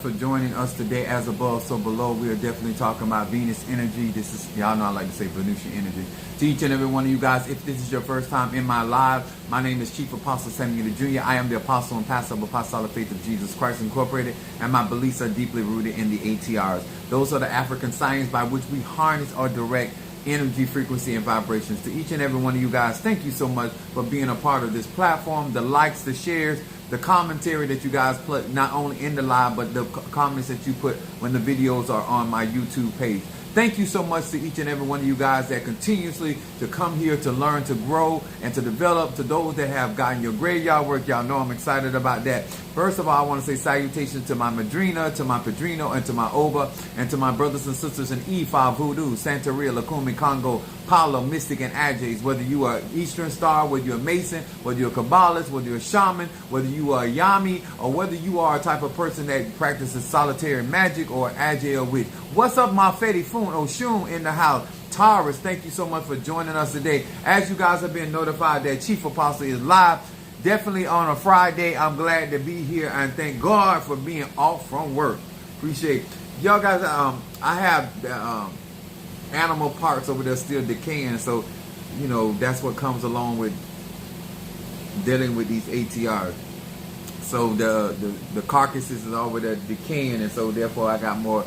For joining us today. As above, so below. We are definitely talking about Venus energy. This is, y'all know I like to say Venusian energy. To each and every one of you guys, if this is your first time in my live, my name is Chief Apostle Samuel Jr. I am the apostle and pastor of Apostolic Faith of Jesus Christ Incorporated, and my beliefs are deeply rooted in the ATRs. Those are the African science by which we harness or direct energy, frequency, and vibrations. To each and every one of you guys, thank you so much for being a part of this platform. The likes, the shares, the commentary that you guys put not only in the live, but the comments that you put when the videos are on my YouTube page. Thank you so much to each and every one of you guys that continuously to come here to learn, to grow, and to develop. To those that have gotten your graveyard work, y'all know I'm excited about that. First of all, I want to say salutations to my Madrina, to my Padrino, and to my Oba, and to my brothers and sisters in Ifa, Voodoo, Santeria, Lakumi, Congo, Paulo, Mystic, and Ajays. Whether you are Eastern Star, whether you're a Mason, whether you're a Kabbalist, whether you're a Shaman, whether you are a Yami, or whether you are a type of person that practices solitary magic or Ajay or witch. What's up, my Fetty Foon Oshun in the house? Taurus, thank you so much for joining us today. As you guys have been notified that Chief Apostle is live, definitely on a Friday. I'm glad to be here and thank God for being off from work. Appreciate it. Y'all guys, I have animal parts over there still decaying, so you know that's what comes along with dealing with these ATRs. So the carcasses is over there decaying, and so therefore I got more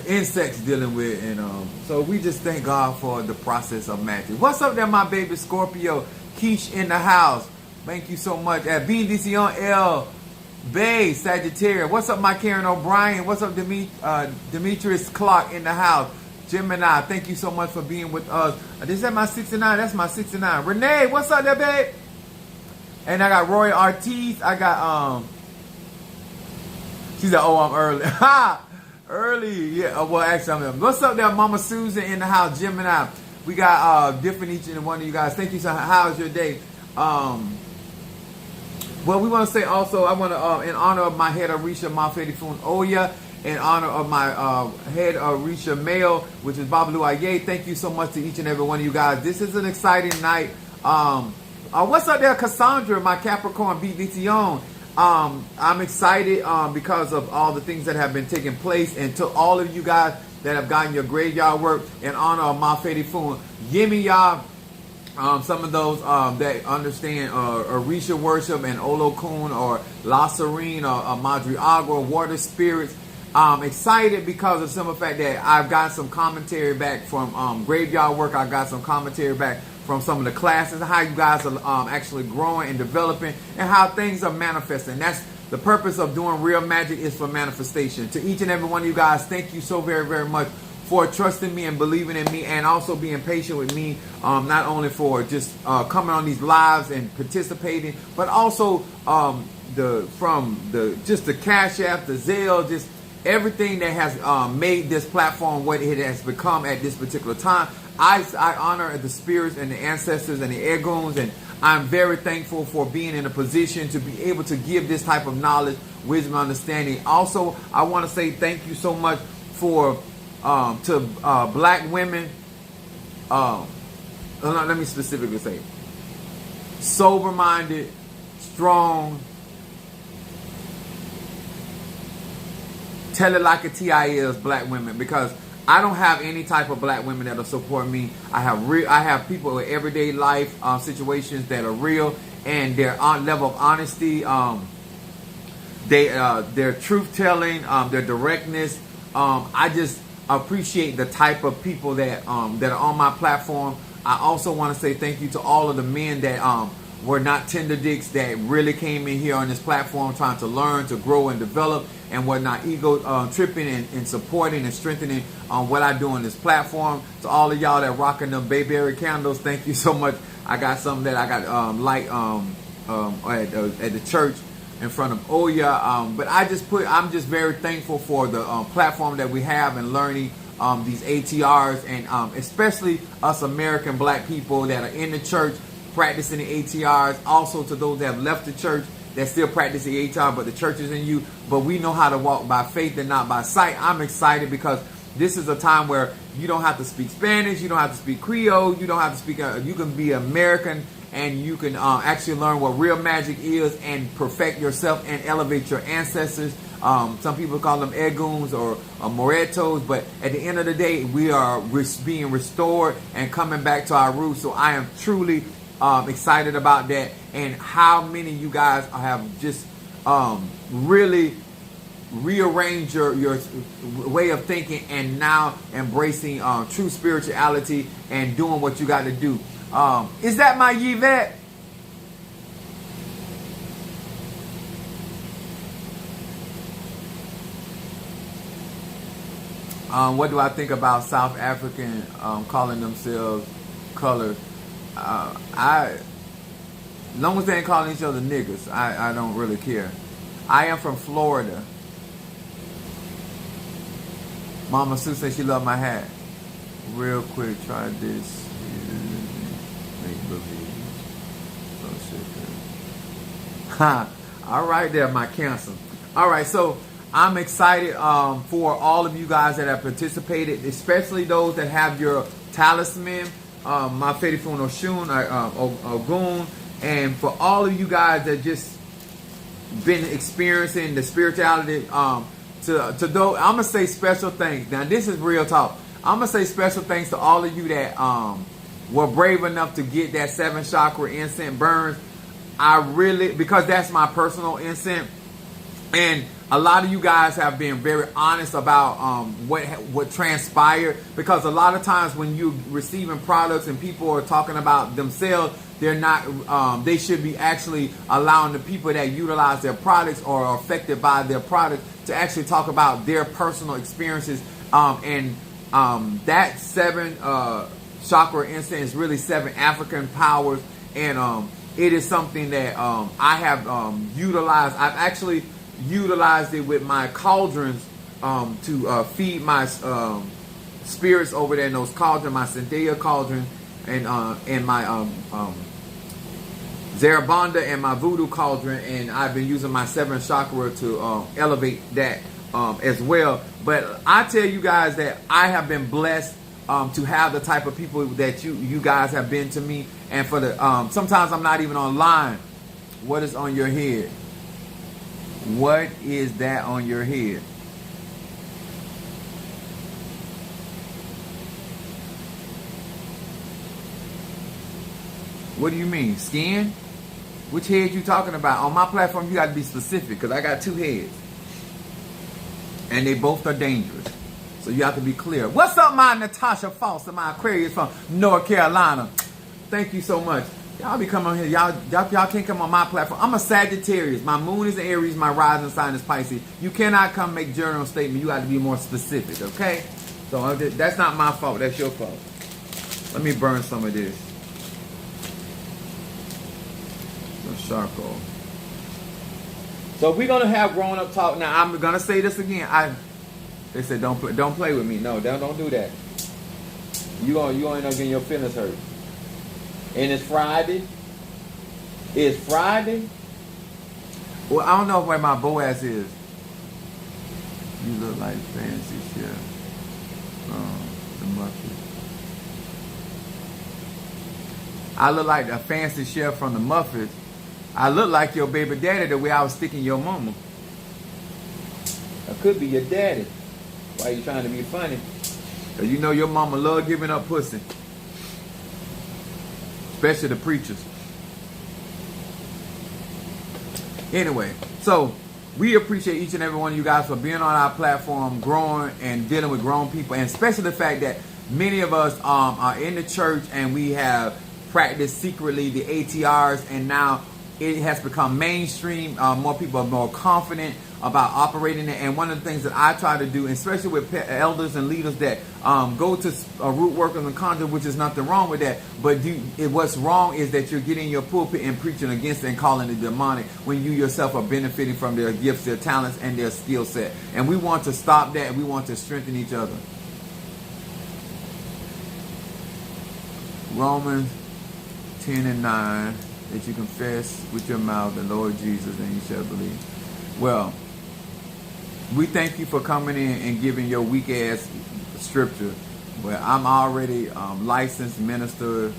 insects dealing with, and so we just thank God for the process of magic. What's up there, my baby Scorpio? Keish in the house. Thank you so much. At BDC on L Bay Sagittarius. What's up, my Karen O'Brien? What's up, Demetrius Clark in the house? Gemini, thank you so much for being with us. Is that my 69? That's my 69. Renee, what's up there, babe? And I got Roy Ortiz. I got she said, oh, I'm early. Ha! Early. Yeah, well actually I'm what's up there, Mama Susan in the house, Gemini. We got different each and one of you guys. Thank you so much. How's your day? Well, we want to say also, I want to, in honor of my head Arisha Mafedifun Oya, in honor of my head Arisha Mayo, which is Babalu Aye, thank you so much to each and every one of you guys. This is an exciting night. What's up there, Cassandra, my Capricorn BDT on? I'm excited because of all the things that have been taking place, and to all of you guys that have gotten your graveyard work, in honor of Mafedifun, Yemi y'all. Some of those that understand Orisha worship and Olokun or La Serene or Madri Agua, water spirits. Excited because of some of the fact that I've got some commentary back from graveyard work. I got some commentary back from some of the classes, how you guys are actually growing and developing, and how things are manifesting. That's the purpose of doing real magic, is for manifestation. To each and every one of you guys, thank you so very, very much for trusting me and believing in me, and also being patient with me, not only for just coming on these lives and participating, but also just the Cash App, the Zelle, just everything that has made this platform what it has become at this particular time. I honor the spirits and the ancestors and the Egoons, and I'm very thankful for being in a position to be able to give this type of knowledge, wisdom, and understanding. Also, I want to say thank you so much for to black women. Let me specifically say, sober-minded, strong, tell it like a TIS black women, because I don't have any type of black women that'll support me. I have people in everyday life situations that are real, and their level of honesty, their truth telling, their directness. I just appreciate the type of people that are on my platform. I also want to say thank you to all of the men that were not tender dicks, that really came in here on this platform trying to learn, to grow, and develop, and whatnot, ego tripping and supporting and strengthening what I do on this platform. To all of y'all that rocking them Bayberry candles, thank you so much. I got some that I got light at the church in front of Oya, but I'm just very thankful for the platform that we have and learning these ATRs, and especially us American black people that are in the church practicing the ATRs. Also to those that have left the church that still practice the ATR, but the church is in you. But we know how to walk by faith and not by sight. I'm excited because this is a time where you don't have to speak Spanish, you don't have to speak Creole, you don't have to speak. You can be American and you can actually learn what real magic is and perfect yourself and elevate your ancestors. Some people call them eguns or moretos, but at the end of the day, we are being restored and coming back to our roots. So I am truly excited about that, and how many of you guys have just really rearrange your way of thinking and now embracing true spirituality and doing what you got to do. Is that my Yvette? What do I think about South African calling themselves colored? As long as they ain't calling each other niggas, I don't really care. I am from Florida. Mama Sue said she loved my hat. Real quick, try this. Make believe. Ha! All right, there, my Cancer. All right, so I'm excited for all of you guys that have participated, especially those that have your talisman, my Fedifun Oshun, Ogun, and for all of you guys that just been experiencing the spirituality. To those, I'm gonna say special thanks. Now this is real talk. I'm gonna say special thanks to all of you that were brave enough to get that 7 chakra incense burns. I really, because that's my personal incense, and a lot of you guys have been very honest about what transpired. Because a lot of times when you're receiving products and people are talking about themselves, they're not. They should be actually allowing the people that utilize their products or are affected by their products to actually talk about their personal experiences. That 7 chakra incense is really 7 African powers, and it is something that I have utilized. I've actually utilized it with my cauldrons to feed my spirits over there in those cauldrons, my Cynthia cauldron, and my Zarabanda and my voodoo cauldron, and I've been using my 7 chakra to elevate that as well. But I tell you guys that I have been blessed to have the type of people that you guys have been to me, and for the sometimes I'm not even online. What is on your head? What is that on your head? What do you mean? Skin? Which head you talking about? On my platform, you got to be specific, because I got 2 heads. And they both are dangerous. So you have to be clear. What's up, my Natasha Foster, my Aquarius from North Carolina? Thank you so much. Y'all be coming on here. Y'all can't come on my platform. I'm a Sagittarius. My moon is in Aries. My rising sign is Pisces. You cannot come make general statement. You got to be more specific, okay? So that's not my fault. That's your fault. Let me burn some of this. Some charcoal. So we're gonna have grown up talk. Now I'm gonna say this again. They said don't play with me. No, don't do that. You ain't gonna get your feelings hurt. And it's Friday. It's Friday. Well, I don't know where my Boaz is. You look like fancy chef. The Muppets. I look like a fancy chef from the Muppets. I look like your baby daddy the way I was sticking your mama. I could be your daddy. Why you trying to be funny? Because you know your mama love giving up pussy. Especially the preachers. Anyway, so we appreciate each and every one of you guys for being on our platform, growing and dealing with grown people, and especially the fact that many of us are in the church and we have practiced secretly the ATRs, and now it has become mainstream. More people are more confident about operating it. And one of the things that I try to do, especially with elders and leaders that go to root workers and conjure, which is nothing wrong with that, but what's wrong is that you're getting your pulpit and preaching against it and calling it demonic when you yourself are benefiting from their gifts, their talents, and their skill set. And we want to stop that. We want to strengthen each other. Romans 10:9, that you confess with your mouth the Lord Jesus and you shall believe. Well, we thank you for coming in and giving your weak ass scripture. But I'm already licensed minister.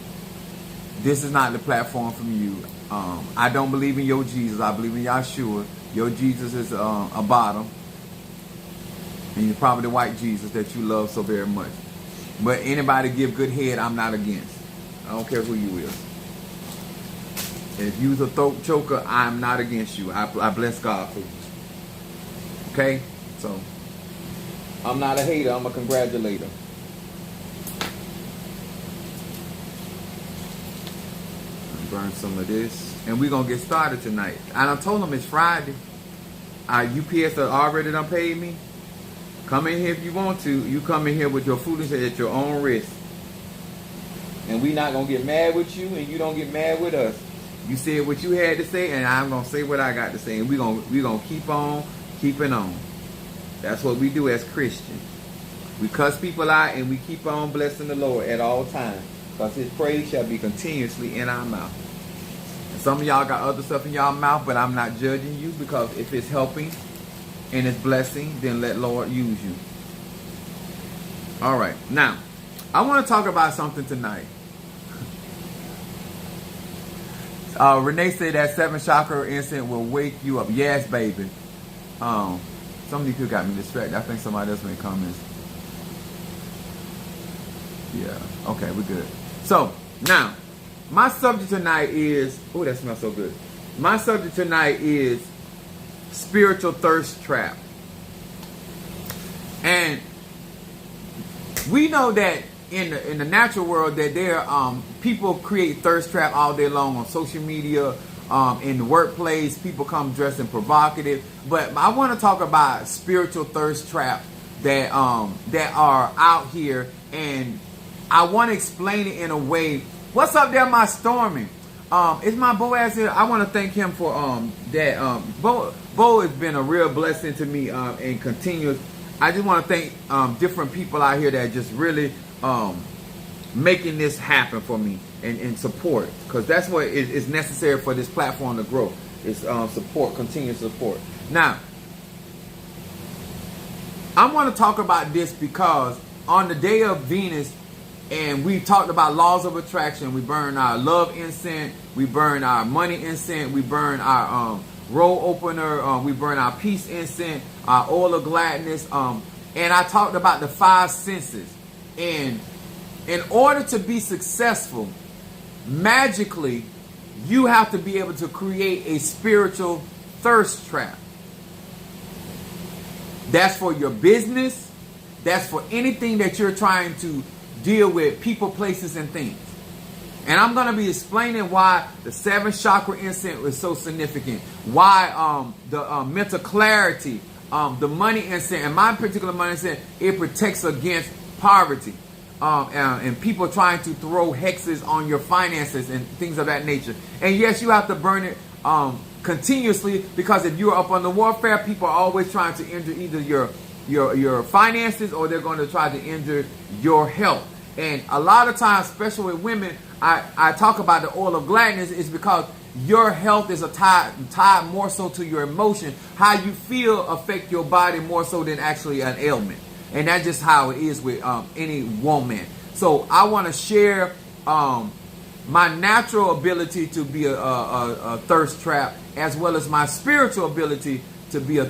This is not the platform from you. I don't believe in your Jesus. I believe in Yahshua. Your Jesus is a bottom. And you're probably the white Jesus that you love so very much. But anybody give good head, I'm not against. I don't care who you is. If you's a throat choker, I'm not against you. I bless God for you. Okay? So, I'm not a hater, I'm a congratulator. Burn some of this. And we're going to get started tonight. And I told them it's Friday. UPS have already done paid me. Come in here if you want to. You come in here with your foolishness at your own risk. And we not going to get mad with you, and you don't get mad with us. You said what you had to say, and I'm going to say what I got to say. And we're gonna keep on keeping on. That's what we do as Christians. We cuss people out, and we keep on blessing the Lord at all times. Because his praise shall be continuously in our mouth. And some of y'all got other stuff in y'all mouth, but I'm not judging you, because if it's helping and it's blessing, then let Lord use you. All right. Now, I want to talk about something tonight. Renee said that 7 chakra incense will wake you up. Yes, baby. Some of these people got me distracted. I think somebody else made comments. Yeah. Okay, we're good. So, now, my subject tonight is... Oh, that smells so good. My subject tonight is spiritual thirst trap. And we know that in the natural world that there people create thirst trap all day long on social media, in the workplace. People come dressed and provocative. But I want to talk about spiritual thirst trap that are out here, and I want to explain it in a way. What's up there, my Stormy? It's my Boaz here. I want to thank him for that. Bo has been a real blessing to me and continuous. I just want to thank different people out here that just really making this happen for me and support, because that's what is necessary for this platform to grow. It's support, continuous support. Now, I want to talk about this because on the day of Venus, and we talked about laws of attraction. We burn our love incense. We burn our money incense. We burn our roll opener. We burn our peace incense, our oil of gladness. And I talked about the 5 senses. And in order to be successful, magically, you have to be able to create a spiritual thirst trap. That's for your business. That's for anything that you're trying to deal with, people, places, and things. And I'm going to be explaining why the 7 chakra incense is so significant. Why the mental clarity, the money incense, and my particular money incense, it protects against poverty. And people trying to throw hexes on your finances and things of that nature. And yes, you have to burn it continuously, because if you're up on the warfare, people are always trying to injure either your finances, or they're going to try to injure your health. And a lot of times, especially with women, I talk about the oil of gladness is because your health is tied more so to your emotion. How you feel affect your body more so than actually an ailment. And that's just how it is with any woman. So I want to share my natural ability to be a thirst trap, as well as my spiritual ability to be a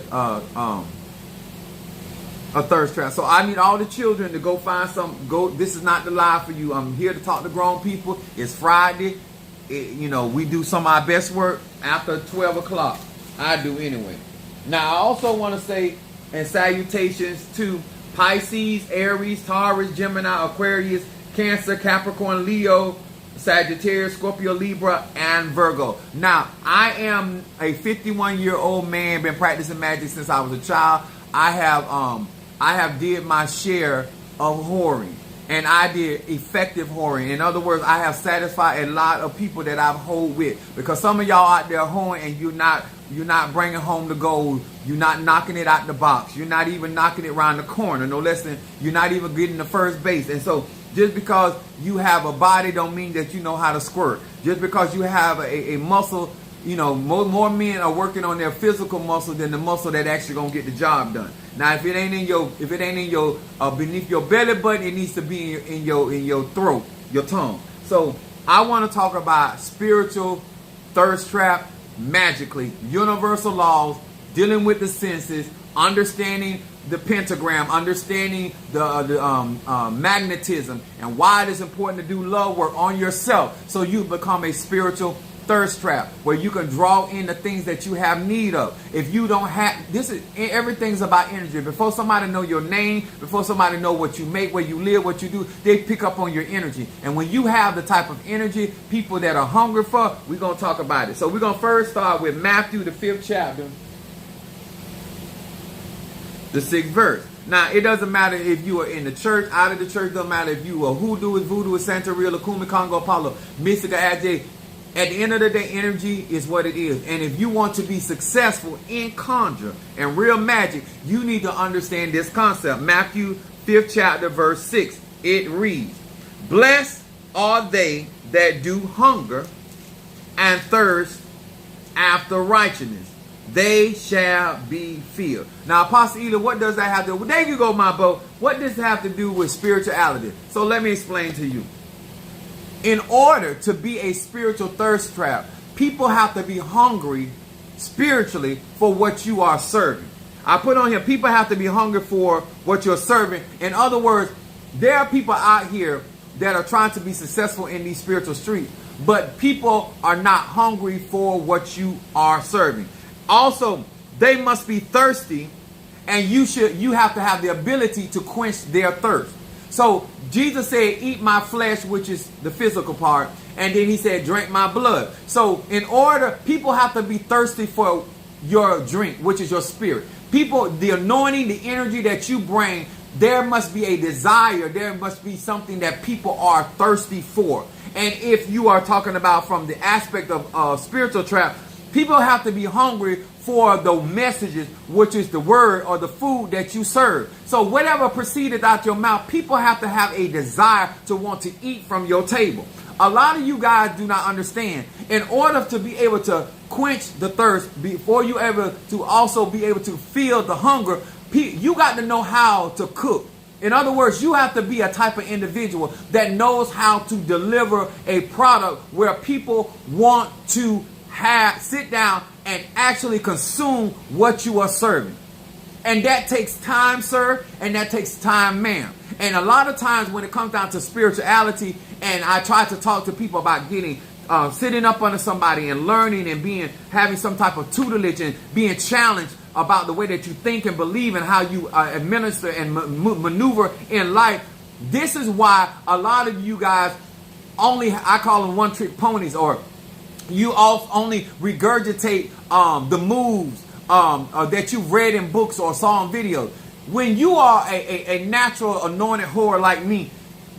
thirst trap. So I need all the children to go find some. This is not the live for you. I'm here to talk to grown people. It's Friday. We do some of our best work after 12 o'clock. I do anyway. Now I also want to say, and salutations to Pisces, Aries, Taurus, Gemini, Aquarius, Cancer, Capricorn, Leo, Sagittarius, Scorpio, Libra, and Virgo. Now, I am a 51-year-old man, been practicing magic since I was a child. I have did my share of whoring, and I did effective whoring. In other words, I have satisfied a lot of people that I've whored with, because some of y'all out there whoring and you're not bringing home the gold. You're not knocking it out the box. You're not even knocking it around the corner. No less than you're not even getting the first base. And so just because you have a body don't mean that you know how to squirt. Just because you have a muscle, more men are working on their physical muscle than the muscle that actually gonna get the job done. Now, if it ain't in your beneath your belly button, it needs to be in your throat, your tongue. So I want to talk about spiritual thirst trap magically, universal laws, dealing with the senses, understanding the pentagram, understanding the magnetism, and why it is important to do love work on yourself so you become a spiritual thirst trap where you can draw in the things that you have need of. If you don't have, everything's about energy. Before somebody know your name, before somebody know what you make, where you live, what you do, they pick up on your energy. And when you have the type of energy people that are hungry for, we're going to talk about it. So we're going to first start with Matthew, the 5th chapter, the 6th verse. Now, it doesn't matter if you are in the church, out of the church. It doesn't matter if you are hoodoo, voodoo, Santeria, Lakumi, Congo, Apollo, Mystica, Ajay. At the end of the day, energy is what it is. And if you want to be successful in conjure and real magic, you need to understand this concept. Matthew 5th chapter, verse 6. It reads, "Blessed are they that do hunger and thirst after righteousness. They shall be filled." Now, Apostle Ela, what does that have to do? Well, there you go, my boy. What does it have to do with spirituality? So let me explain to you. In order to be a spiritual thirst trap, people have to be hungry spiritually for what you are serving. I put on here, people have to be hungry for what you're serving. In other words, there are people out here that are trying to be successful in these spiritual streets, but people are not hungry for what you are serving. Also, they must be thirsty, and you have to have the ability to quench their thirst. So Jesus said, "Eat my flesh," which is the physical part, and then he said, "Drink my blood." So in order, people have to be thirsty for your drink, which is your spirit. People, the anointing, the energy that you bring, there must be a desire. There must be something that people are thirsty for. And if you are talking about from the aspect of spiritual trap, people have to be hungry for the messages, which is the word or the food that you serve. So whatever proceeded out your mouth, people have to have a desire to want to eat from your table. A lot of you guys do not understand. In order to be able to quench the thirst, before you ever to also be able to feel the hunger, you got to know how to cook. In other words, you have to be a type of individual that knows how to deliver a product where people want to sit down and actually consume what you are serving. And that takes time, sir, and that takes time, ma'am. And a lot of times when it comes down to spirituality, and I try to talk to people about getting sitting up under somebody and learning and having some type of tutelage and being challenged about the way that you think and believe and how you administer and maneuver in life. This is why a lot of you guys I call them one-trick ponies, or you all only regurgitate the moves that you've read in books or saw in videos. When you are a natural anointed whore like me,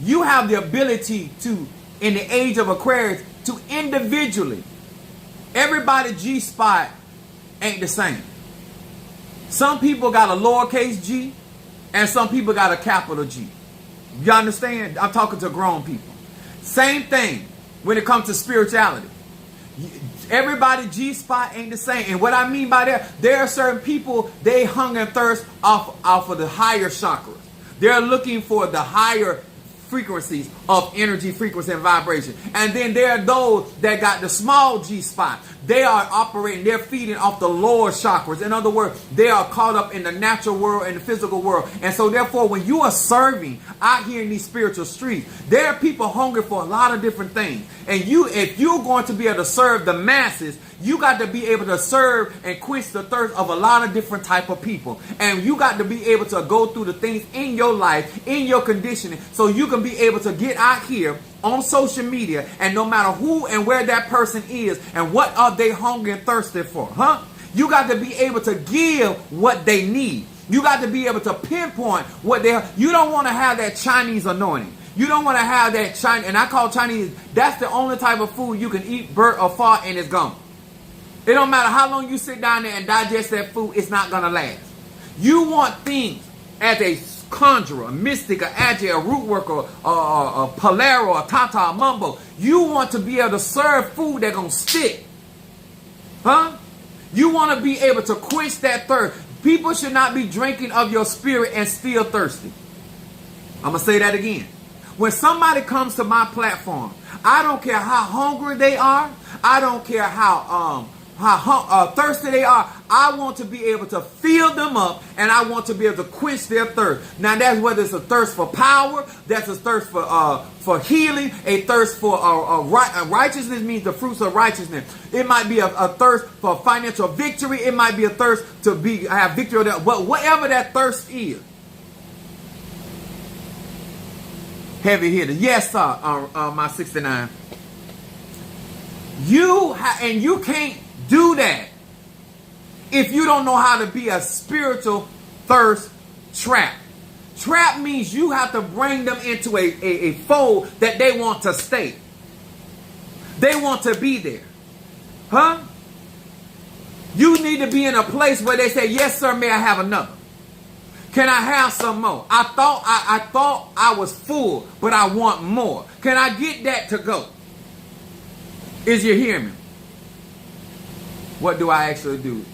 you have the ability to, in the age of Aquarius, to individually, everybody G-spot ain't the same. Some people got a lowercase g, and some people got a capital G. You understand? I'm talking to grown people. Same thing when it comes to spirituality. Everybody G-spot ain't the same. And what I mean by that, there are certain people, they hunger and thirst off of the higher chakras. They're looking for the higher frequencies of energy, frequency, and vibration. And then there are those that got the small G-spot. They are operating, they're feeding off the lower chakras. In other words, they are caught up in the natural world and the physical world. And so therefore, when you are serving out here in these spiritual streets, there are people hungry for a lot of different things. And if you're going to be able to serve the masses, you got to be able to serve and quench the thirst of a lot of different type of people. And you got to be able to go through the things in your life, in your conditioning, so you can be able to get out here on social media, and no matter who and where that person is and what are they hungry and thirsty for, you got to be able to give what they need. You got to be able to pinpoint what they are. You don't want to have that Chinese anointing. You don't want to have that Chinese, and I call Chinese, that's the only type of food you can eat, burp or fart, and it's gone. It don't matter how long you sit down there and digest that food, it's not going to last. You want things as a conjurer, a mystic, a agile, a root worker, a palero, a tata, a mumbo. You want to be able to serve food that's going to stick. You want to be able to quench that thirst. People should not be drinking of your spirit and still thirsty. I'm going to say that again. When somebody comes to my platform, I don't care how hungry they are. I don't care how thirsty they are. I want to be able to fill them up, and I want to be able to quench their thirst. Now, that's whether it's a thirst for power, that's a thirst for healing, a thirst for righteousness means the fruits of righteousness. It might be a thirst for financial victory. It might be a thirst to have victory. Whatever that thirst is. Heavy hitter. Yes, sir, my 69. You can't do that if you don't know how to be a spiritual thirst trap. Trap means you have to bring them into a fold that they want to stay. They want to be there. Huh? You need to be in a place where they say, yes, sir, may I have another? Can I have some more? I thought I was full, but I want more. Can I get that to go? Is you hear me? What do I actually do?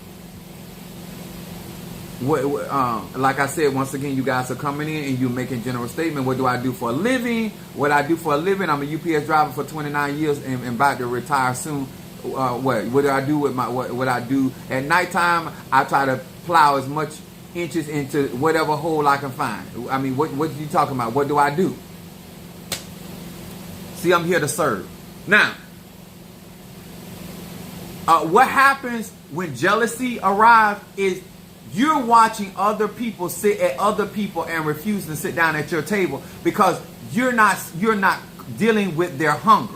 Like I said, once again, you guys are coming in and you're making general statement. What do I do for a living? What I do for a living? I'm a UPS driver for 29 years and about to retire soon. What do I do with what I do at nighttime? I try to plow as much inches into whatever hole I can find. I mean, what are you talking about? What do I do? See, I'm here to serve. Now, what happens when jealousy arrives is you're watching other people sit at other people and refuse to sit down at your table because you're not dealing with their hunger.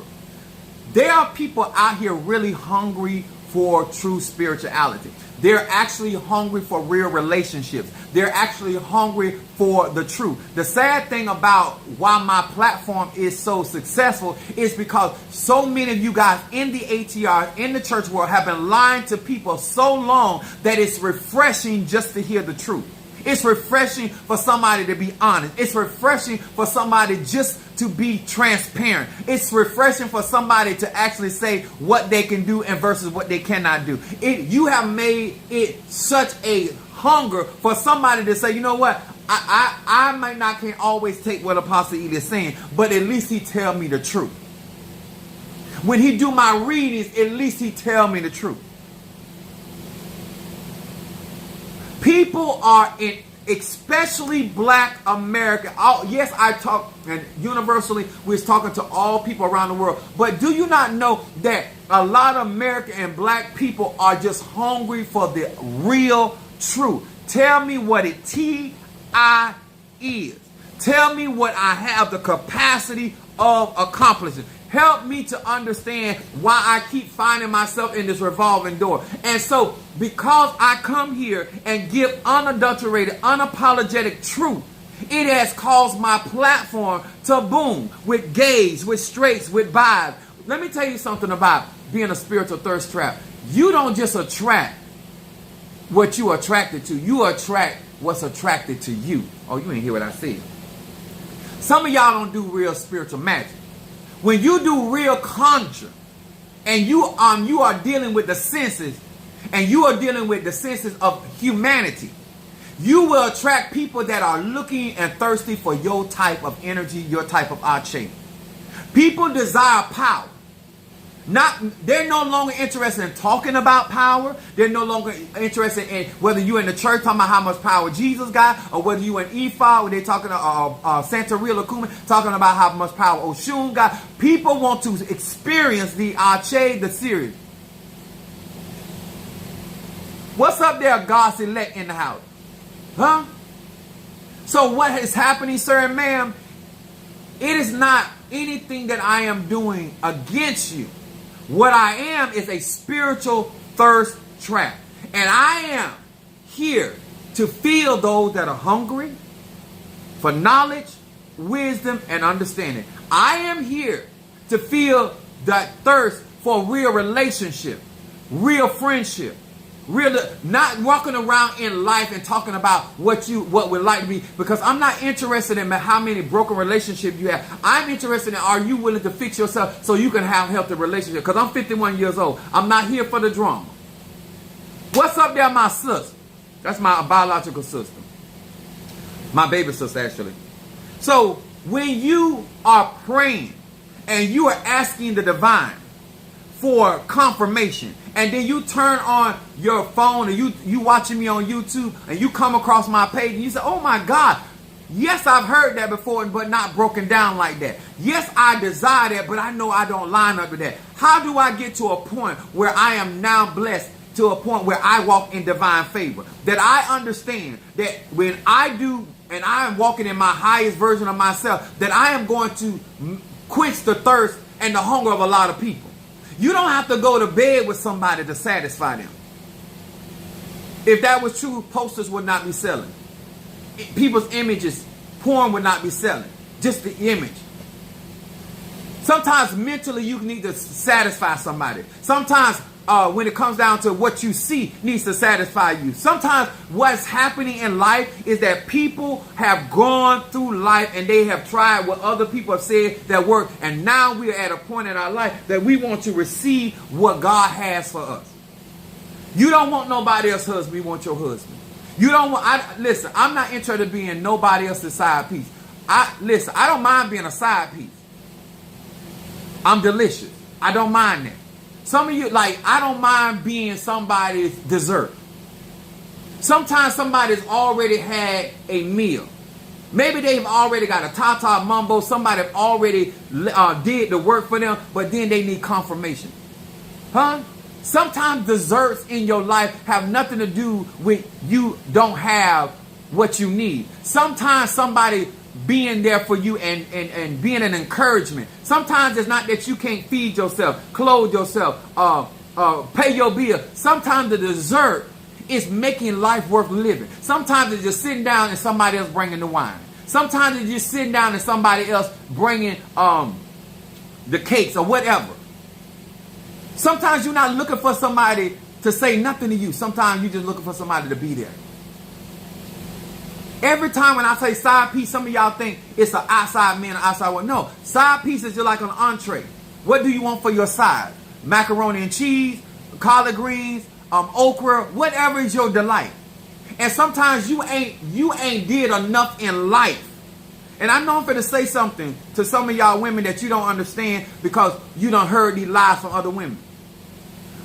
There are people out here really hungry for true spirituality. They're actually hungry for real relationships. They're actually hungry for the truth. The sad thing about why my platform is so successful is because so many of you guys in the ATR, in the church world, have been lying to people so long that it's refreshing just to hear the truth. It's refreshing for somebody to be honest. It's refreshing for somebody just to be transparent. It's refreshing for somebody to actually say what they can do and versus what they cannot do. You have made it such a hunger for somebody to say, you know what? I might not can always take what Apostle Ely is saying, but at least he tell me the truth. When he do my readings, at least he tell me the truth. People are in, especially Black America. Yes, I talk, and universally, we're talking to all people around the world. But do you not know that a lot of American and Black people are just hungry for the real truth? Tell me what I is. Tell me what I have the capacity of accomplishing. Help me to understand why I keep finding myself in this revolving door. And so, because I come here and give unadulterated, unapologetic truth, it has caused my platform to boom with gays, with straights, with bis. Let me tell you something about being a spiritual thirst trap. You don't just attract what you are attracted to. You attract what's attracted to you. Oh, you ain't hear what I said. Some of y'all don't do real spiritual magic. When you do real conjure, and you are dealing with the senses, and you are dealing with the senses of humanity, you will attract people that are looking and thirsty for your type of energy, your type of ache. People desire power. They're no longer interested in talking about power. They're no longer interested in whether you're in the church talking about how much power Jesus got, or whether you're in Ifa, where they're talking Santa Rila Kuma, talking about how much power Oshun got. People want to experience the Ache, the series. What's up there, God's elect in the house? Huh? So what is happening, sir and ma'am? It is not anything that I am doing against you. What I am is a spiritual thirst trap. And I am here to fill those that are hungry for knowledge, wisdom, and understanding. I am here to fill that thirst for real relationship, real friendship, not walking around in life and talking about what would like to be, because I'm not interested in how many broken relationships you have. I'm interested in, are you willing to fix yourself so you can have a healthy relationship? Because I'm 51 years old. I'm not here for the drama. What's up there, my sister? That's my biological sister. My baby sister, actually. So when you are praying and you are asking the divine for confirmation. And then you turn on your phone, or you watching me on YouTube, and you come across my page and you say, oh my God, yes, I've heard that before, but not broken down like that. Yes, I desire that, but I know I don't line up with that. How do I get to a point where I am now blessed, to a point where I walk in divine favor? That I understand that when I do, and I am walking in my highest version of myself, that I am going to quench the thirst and the hunger of a lot of people. You don't have to go to bed with somebody to satisfy them. If that was true, posters would not be selling. People's images, porn would not be selling. Just the image. Sometimes mentally you need to satisfy somebody. Sometimes when it comes down to what you see needs to satisfy you. Sometimes what's happening in life is that people have gone through life and they have tried what other people have said that work. And now we are at a point in our life that we want to receive what God has for us. You don't want nobody else's husband. You want your husband. You don't want, listen, I'm not interested in being nobody else's side piece. Listen, I don't mind being a side piece. I'm delicious. I don't mind that. Some of you, like, I don't mind being somebody's dessert. Sometimes somebody's already had a meal. Maybe they've already got a tata mumbo. Somebody already did the work for them, but then they need confirmation. Huh? Sometimes desserts in your life have nothing to do with you don't have what you need. Sometimes somebody being there for you and being an encouragement. Sometimes it's not that you can't feed yourself, clothe yourself, pay your bill. Sometimes the dessert is making life worth living. Sometimes it's just sitting down and somebody else bringing the wine. Sometimes it's just sitting down and somebody else bringing the cakes or whatever. Sometimes you're not looking for somebody to say nothing to you. Sometimes you're just looking for somebody to be there. Every time when I say side piece, some of y'all think it's an outside man or outside woman. No, side piece is just like an entree. What do you want for your side? Macaroni and cheese, collard greens, okra, whatever is your delight. And sometimes you ain't did enough in life. And I know I'm finna say something to some of y'all women that you don't understand because you done heard these lies from other women.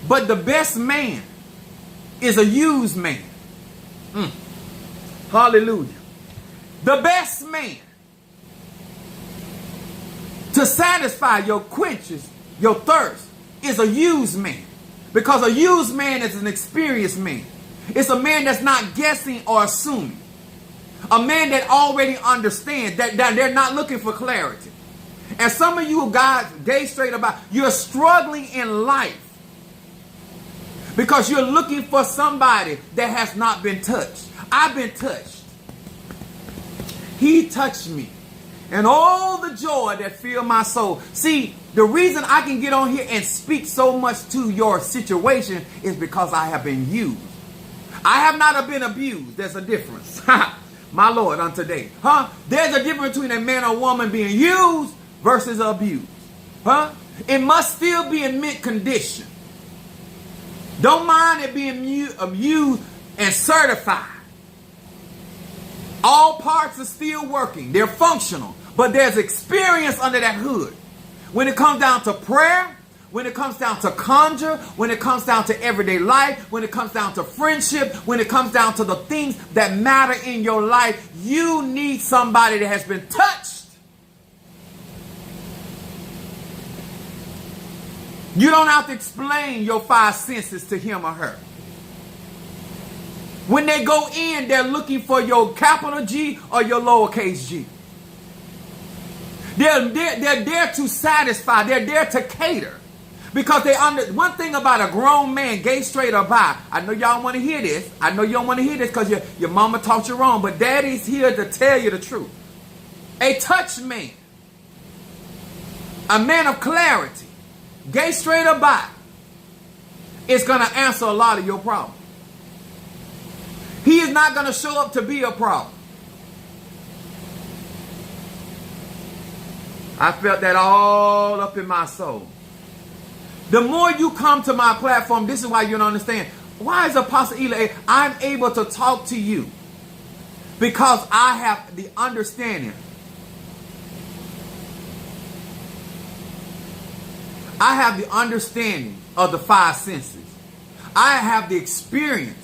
But the best man is a used man. Hallelujah. The best man to satisfy your quenches, your thirst, is a used man. Because a used man is an experienced man. It's a man that's not guessing or assuming. A man that already understands that they're not looking for clarity. And some of you guys, gay straight about, you're struggling in life because you're looking for somebody that has not been touched. I've been touched. He touched me. And all the joy that filled my soul. See, the reason I can get on here and speak so much to your situation is because I have been used. I have not been abused. There's a difference. My Lord, on today. There's a difference between a man or woman being used versus abused. It must still be in mint condition. Don't mind it being used and certified. All parts are still working. They're functional. But there's experience under that hood. When it comes down to prayer, when it comes down to conjure, when it comes down to everyday life, when it comes down to friendship, when it comes down to the things that matter in your life, you need somebody that has been touched. You don't have to explain your five senses to him or her. When they go in, they're looking for your capital G or your lowercase g. They're there to satisfy. They're there to cater. Because one thing about a grown man, gay, straight, or bi, I know y'all want to hear this. I know you don't want to hear this because your mama taught you wrong. But daddy's here to tell you the truth. A touched man, a man of clarity, gay, straight, or bi, is going to answer a lot of your problems. He is not going to show up to be a problem. I felt that all up in my soul. The more you come to my platform, this is why you don't understand. Why is Apostle Eli? I'm able to talk to you because I have the understanding. I have the understanding of the five senses. I have the experience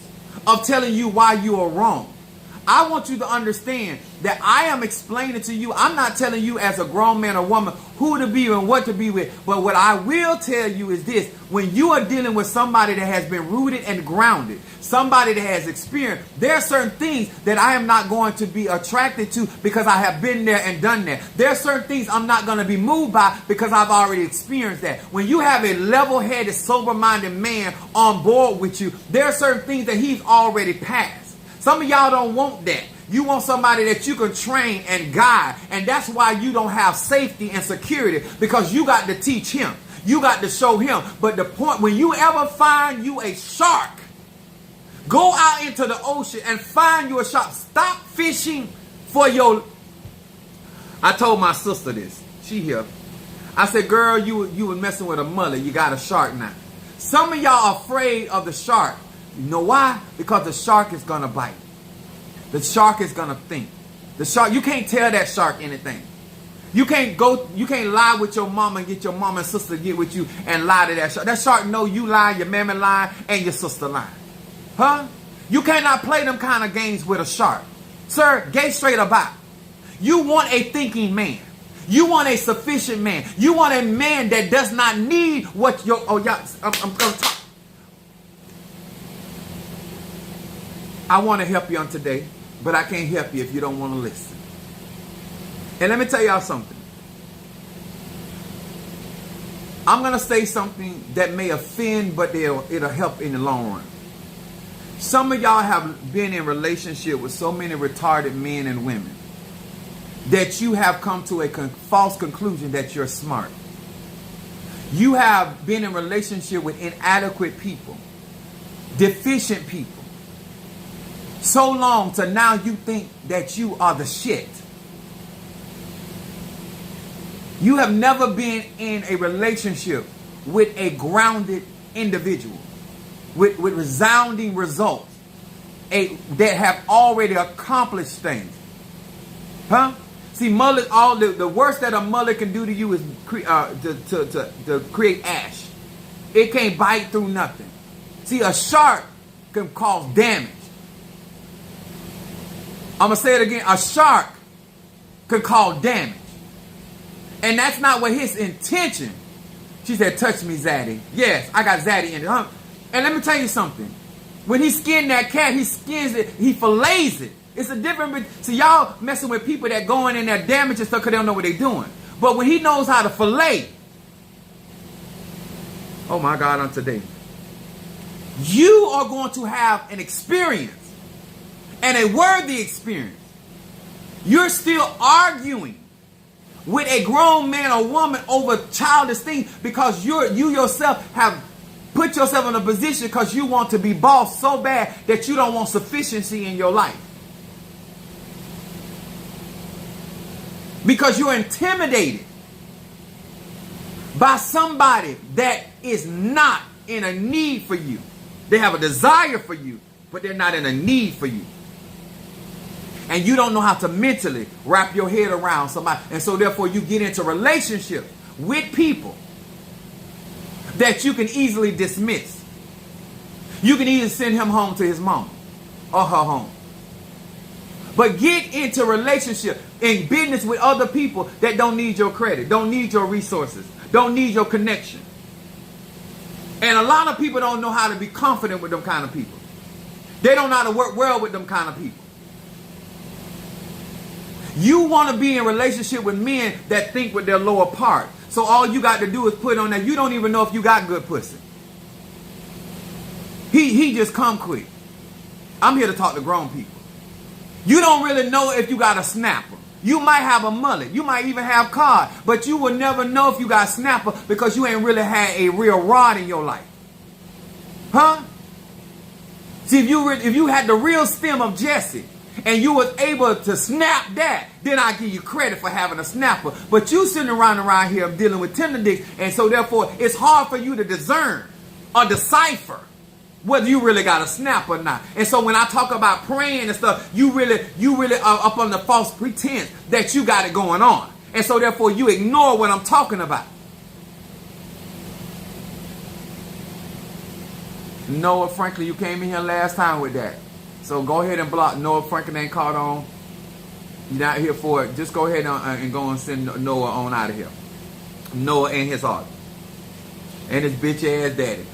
of telling you why you are wrong. I want you to understand that I am explaining to you. I'm not telling you as a grown man or woman who to be and what to be with. But what I will tell you is this. When you are dealing with somebody that has been rooted and grounded, somebody that has experience, there are certain things that I am not going to be attracted to because I have been there and done that. There are certain things I'm not going to be moved by because I've already experienced that. When you have a level-headed, sober-minded man on board with you, there are certain things that he's already passed. Some of y'all don't want that. You want somebody that you can train and guide. And that's why you don't have safety and security, because you got to teach him. You got to show him. But the point, when you ever find you a shark, go out into the ocean and find you a shark. Stop fishing for your... I told my sister this. She here. I said, girl, you were messing with a mullet. You got a shark now. Some of y'all are afraid of the shark. You know why? Because the shark is going to bite. The shark is going to think. The shark, you can't tell that shark anything. You can't lie with your mama and get your mama and sister to get with you and lie to that shark. That shark know you lie, your mammy lie, and your sister lie. Huh? You cannot play them kind of games with a shark. Sir, get straight about. You want a thinking man. You want a sufficient man. You want a man that does not need what your... Oh, y'all, I'm going to talk. I want to help you on today, but I can't help you if you don't want to listen. And let me tell y'all something. I'm going to say something that may offend, but it'll help in the long run. Some of y'all have been in relationship with so many retarded men and women that you have come to a false conclusion that you're smart. You have been in relationship with inadequate people, deficient people, so long to now you think that you are the shit. You have never been in a relationship with a grounded individual with resounding results that have already accomplished things. Huh? See, mullet, the worst that a mullet can do to you is to create ash. It can't bite through nothing. See, a shark can cause damage. I'm going to say it again. A shark can cause damage. And that's not what his intention. She said, touch me, Zaddy. Yes, I got Zaddy in it. Huh? And let me tell you something. When he skinned that cat, he skins it, he fillets it. It's a different... See, y'all messing with people that going in there damaging stuff because they don't know what they're doing. But when he knows how to fillet... Oh my God, on today. You are going to have an experience. And a worthy experience. You're still arguing with a grown man or woman over childish things because you yourself have put yourself in a position because you want to be boss so bad that you don't want sufficiency in your life. Because you're intimidated by somebody that is not in a need for you. They have a desire for you, but they're not in a need for you. And you don't know how to mentally wrap your head around somebody. And so therefore you get into relationships with people that you can easily dismiss. You can either send him home to his mom or her home. But get into relationship in business with other people that don't need your credit, don't need your resources, don't need your connection. And a lot of people don't know how to be confident with them kind of people. They don't know how to work well with them kind of people. You want to be in relationship with men that think with their lower part. So all you got to do is put on that. You don't even know if you got good pussy. He just come quick. I'm here to talk to grown people. You don't really know if you got a snapper. You might have a mullet. You might even have card. But you will never know if you got snapper because you ain't really had a real rod in your life. Huh? See, if you had the real stem of Jesse and you was able to snap that, then I give you credit for having a snapper. But you sitting around here dealing with tender dicks, and so therefore it's hard for you to discern or decipher whether you really got a snap or not. And so when I talk about praying and stuff, you really are up on the false pretense that you got it going on. And so therefore you ignore what I'm talking about. Noah Franklin, you came in here last time with that. So go ahead and block. Noah Franklin ain't caught on. You're not here for it. Just go ahead and go and send Noah on out of here. Noah and his heart. And his bitch ass daddy.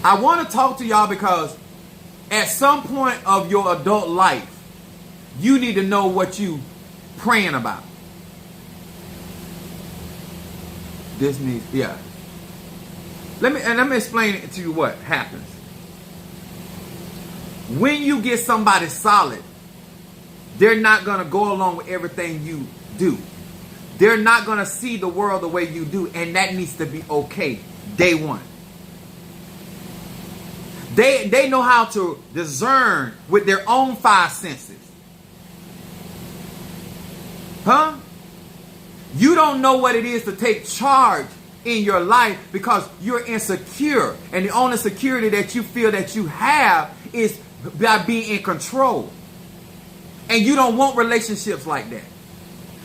I want to talk to y'all because at some point of your adult life, you need to know what you praying about. This needs, yeah. Let me explain it to you what happens. When you get somebody solid, they're not going to go along with everything you do. They're not going to see the world the way you do, and that needs to be okay day one. They know how to discern with their own five senses. Huh? You don't know what it is to take charge in your life because you're insecure. And the only security that you feel that you have is by being in control. And you don't want relationships like that.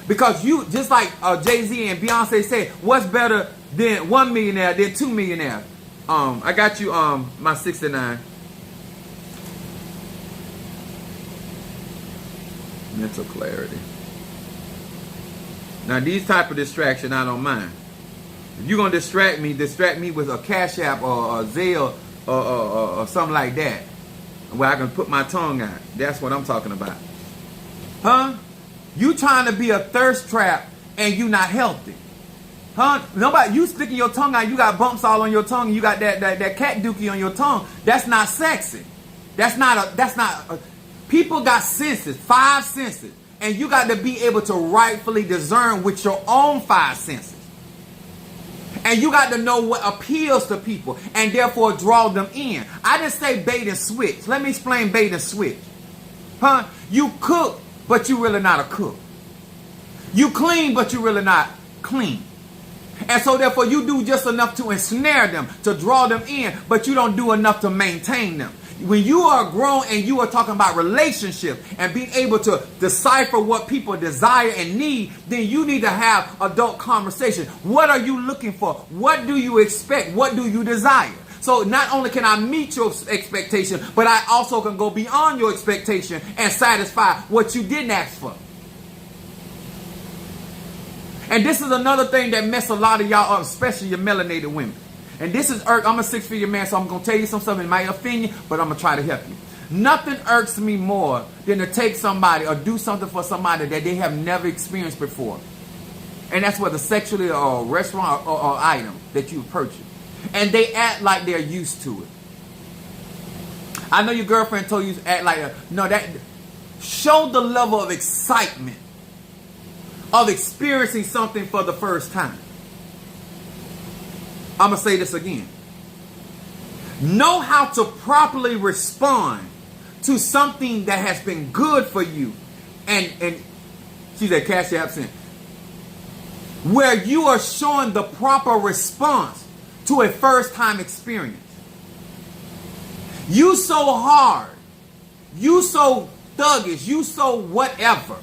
Because you, just like Jay-Z and Beyonce said, what's better than 1 millionaire than 2 millionaires? I got you my 69. Mental clarity. Now these type of distraction I don't mind. If you're gonna distract me with a Cash App or a Zelle or something like that, where I can put my tongue out. That's what I'm talking about. Huh? You trying to be a thirst trap and you not healthy. Huh? Nobody, you sticking your tongue out, you got bumps all on your tongue, you got that cat dookie on your tongue. That's not sexy. People got senses, 5 senses. And you got to be able to rightfully discern with your own 5 senses. And you got to know what appeals to people and therefore draw them in. I didn't say bait and switch. Let me explain bait and switch. Huh? You cook, but you really not a cook. You clean, but you really not clean. And so therefore you do just enough to ensnare them, to draw them in, but you don't do enough to maintain them. When you are grown and you are talking about relationship and being able to decipher what people desire and need, then you need to have adult conversation. What are you looking for? What do you expect? What do you desire? So not only can I meet your expectation, but I also can go beyond your expectation and satisfy what you didn't ask for. And this is another thing that mess a lot of y'all up, especially your melanated women. And this is I'm a 6-figure man, so I'm going to tell you some stuff. It might offend you, but I'm going to try to help you. Nothing irks me more than to take somebody or do something for somebody that they have never experienced before. And that's whether sexually or a restaurant or item that you purchase. And they act like they're used to it. I know your girlfriend told you to act like show the level of excitement of experiencing something for the first time. I'm going to say this again. Know how to properly respond to something that has been good for you. And she's at Cash App sent. Where you are showing the proper response to a first time experience. You so hard, you so thuggish, you so whatever,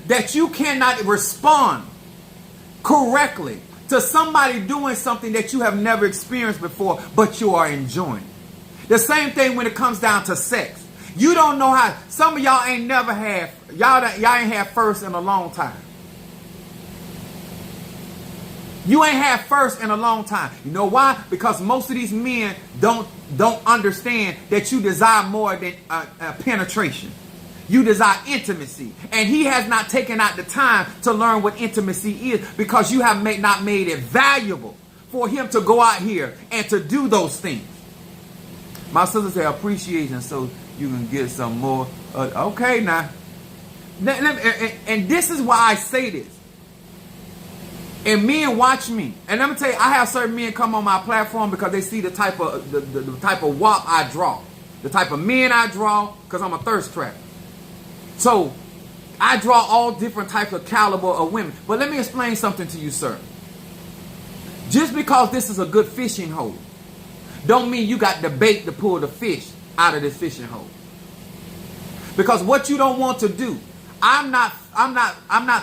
that you cannot respond correctly to somebody doing something that you have never experienced before, but you are enjoying. The same thing when it comes down to sex. You don't know how, some of y'all ain't never had, y'all ain't had first in a long time. You ain't had first in a long time. You know why? Because most of these men don't understand that you desire more than penetration. You desire intimacy. And he has not taken out the time to learn what intimacy is because you have not made it valuable for him to go out here and to do those things. My sister said appreciation so you can get some more. Okay, now. And this is why I say this. And men watch me. And let me tell you, I have certain men come on my platform because they see the type of the type of wop I draw. The type of men I draw because I'm a thirst trap. So I draw all different types of caliber of women. But let me explain something to you, sir. Just because this is a good fishing hole, don't mean you got the bait to pull the fish out of this fishing hole. Because what you don't want to do, I'm not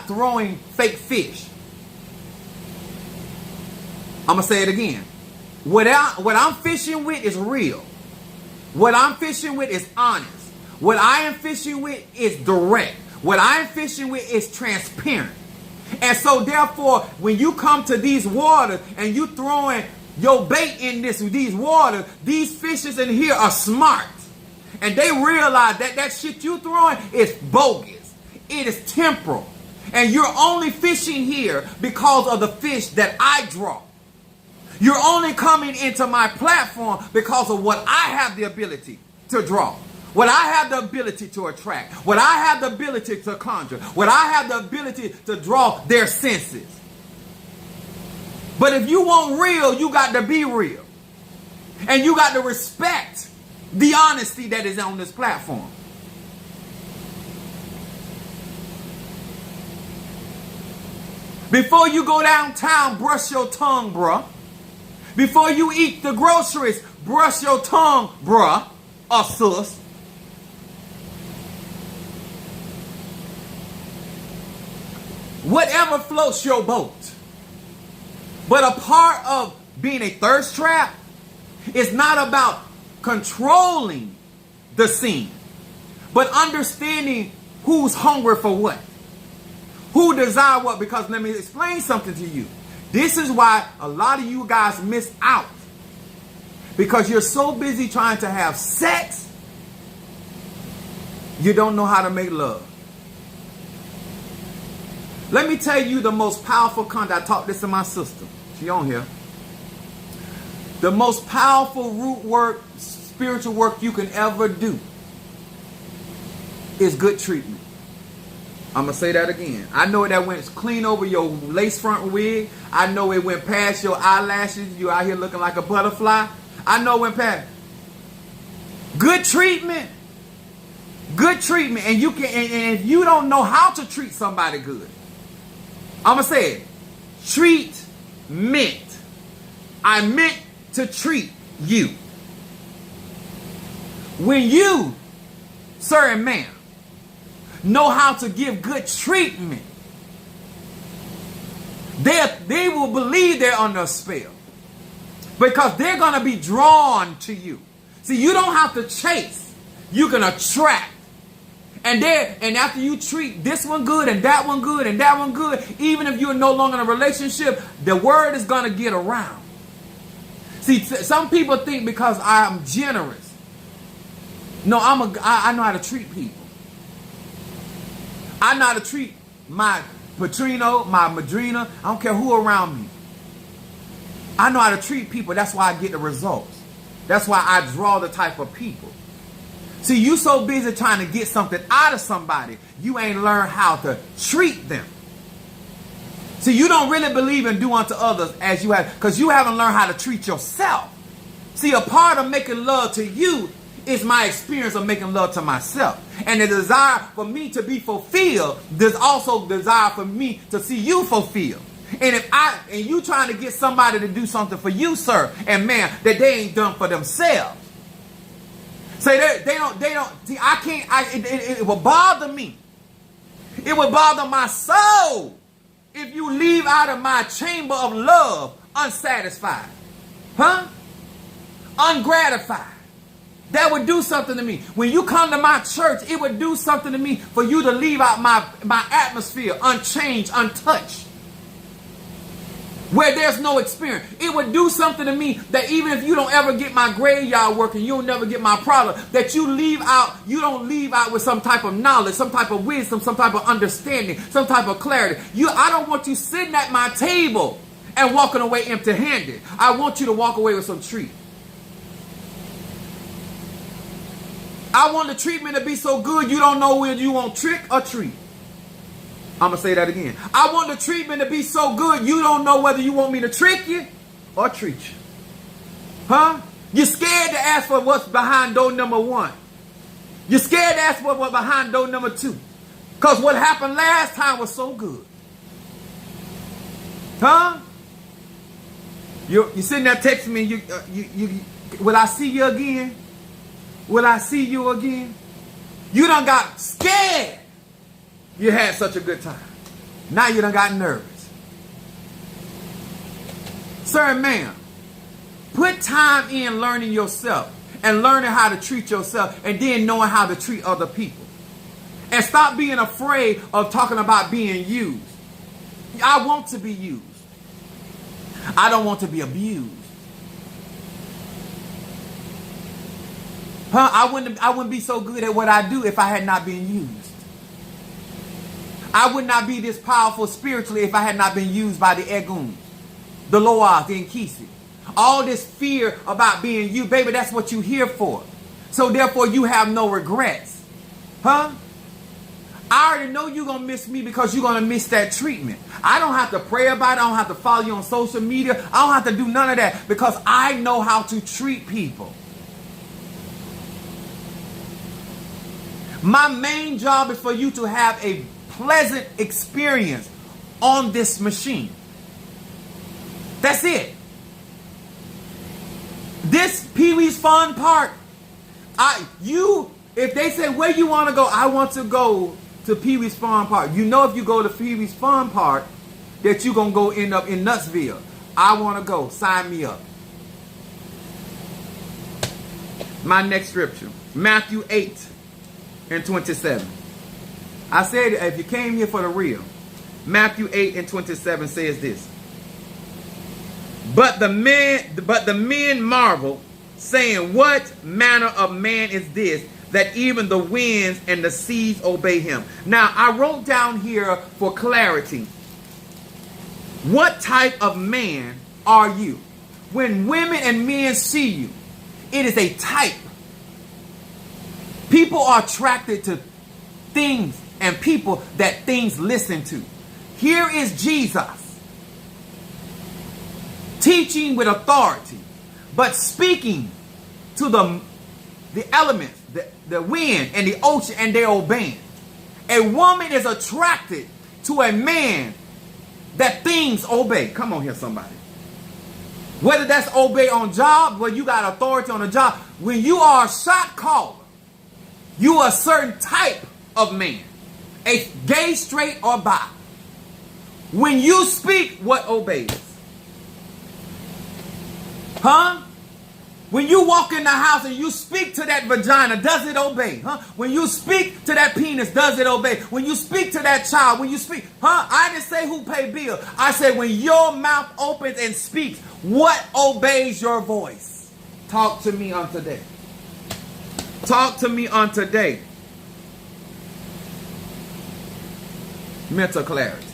throwing fake fish. I'm gonna say it again. What I'm fishing with is real. What I'm fishing with is honest. What I am fishing with is direct. What I am fishing with is transparent. And so therefore, when you come to these waters and you throwing your bait in these waters, these fishes in here are smart. And they realize that that shit you throwing is bogus. It is temporal. And you're only fishing here because of the fish that I draw. You're only coming into my platform because of what I have the ability to draw. What I have the ability to attract. What I have the ability to conjure. What I have the ability to draw their senses. But if you want real, you got to be real. And you got to respect the honesty that is on this platform. Before you go downtown, brush your tongue, bruh. Before you eat the groceries, brush your tongue, bruh, or sus. Whatever floats your boat. But a part of being a thirst trap is not about controlling the scene, but understanding who's hungry for what. Who desire what? Because let me explain something to you. This is why a lot of you guys miss out. Because you're so busy trying to have sex, you don't know how to make love. Let me tell you the most powerful content. I taught this to my sister. She on here. The most powerful root work, spiritual work you can ever do is good treatment. I'm going to say that again. I know that went clean over your lace front wig. I know it went past your eyelashes. You out here looking like a butterfly. I know it went past. Good treatment. Good treatment. And you can, and if you don't know how to treat somebody good, I'm going to say it. Treatment. I meant to treat you. When you, sir and ma'am, know how to give good treatment, they will believe they're under a spell. Because they're going to be drawn to you. See, you don't have to chase. You can attract. And after you treat this one good and that one good and that one good, even if you're no longer in a relationship, the word is going to get around. See, some people think because I'm generous. No, I know how to treat people. I know how to treat my Patrino, my Madrina. I don't care who around me. I know how to treat people. That's why I get the results. That's why I draw the type of people. See, you so busy trying to get something out of somebody, you ain't learned how to treat them. See, you don't really believe in do unto others as you have, because you haven't learned how to treat yourself. See, a part of making love to you is my experience of making love to myself. And the desire for me to be fulfilled, there's also desire for me to see you fulfilled. And if you trying to get somebody to do something for you, sir and ma'am, that they ain't done for themselves. Say they don't, see, I can't, it will bother me. It would bother my soul if you leave out of my chamber of love unsatisfied. Huh? Ungratified. That would do something to me. When you come to my church, it would do something to me for you to leave out my atmosphere unchanged, untouched. Where there's no experience. It would do something to me that even if you don't ever get my graveyard work and you'll never get my product, that you don't leave out with some type of knowledge, some type of wisdom, some type of understanding, some type of clarity. I don't want you sitting at my table and walking away empty-handed. I want you to walk away with some treat. I want the treatment to be so good you don't know whether you want trick or treat. I'm going to say that again. I want the treatment to be so good you don't know whether you want me to trick you or treat you. Huh? You're scared to ask for what's behind door number 1. You're scared to ask for what's behind door number 2. Because what happened last time was so good. Huh? You're sitting there texting me, will I see you again? Will I see you again? You done got scared. You had such a good time. Now you done got nervous. Sir and ma'am, Put time in learning yourself and learning how to treat yourself and then knowing how to treat other people. And stop being afraid of talking about being used. I want to be used. I don't want to be abused. I wouldn't be so good at what I do if I had not been used. I would not be this powerful spiritually if I had not been used by the Eguns, the Loas, the Nkisi. All this fear about being you, baby, that's what you're here for. So therefore you have no regrets. I already know you're going to miss me because you're going to miss that treatment. I don't have to pray about it. I don't have to follow you on social media. I don't have to do none of that because I know how to treat people. My main job is for you to have a pleasant experience on this machine. That's it. This Pee-wee's Fun Park, if they say where you want to go, I want to go to Pee-wee's Fun Park. You know if you go to Pee-wee's Fun Park that you're going to go end up in Nutsville. I want to go. Sign me up. My next scripture, Matthew 8:27. I said if you came here for the real, Matthew 8:27 says this. But the men marveled, saying, what manner of man is this, that even the winds and the seas obey him? Now, I wrote down here for clarity, what type of man are you? When women and men see you, it is a type. People are attracted to things and people that things listen to. Here is Jesus, teaching with authority, but speaking to the elements, the wind and the ocean, and they obey. A woman is attracted to a man that things obey. Come on here, somebody. Whether that's obey on job, where you got authority on a job. When you are a shot caller, you are a certain type of man. A gay, straight, or bi. When you speak, what obeys? When you walk in the house and you speak to that vagina, does it obey? When you speak to that penis, does it obey? When you speak to that child, when you speak, I didn't say who paid bill. I said when your mouth opens and speaks, what obeys your voice? Talk to me on today. Talk to me on today. Mental clarity.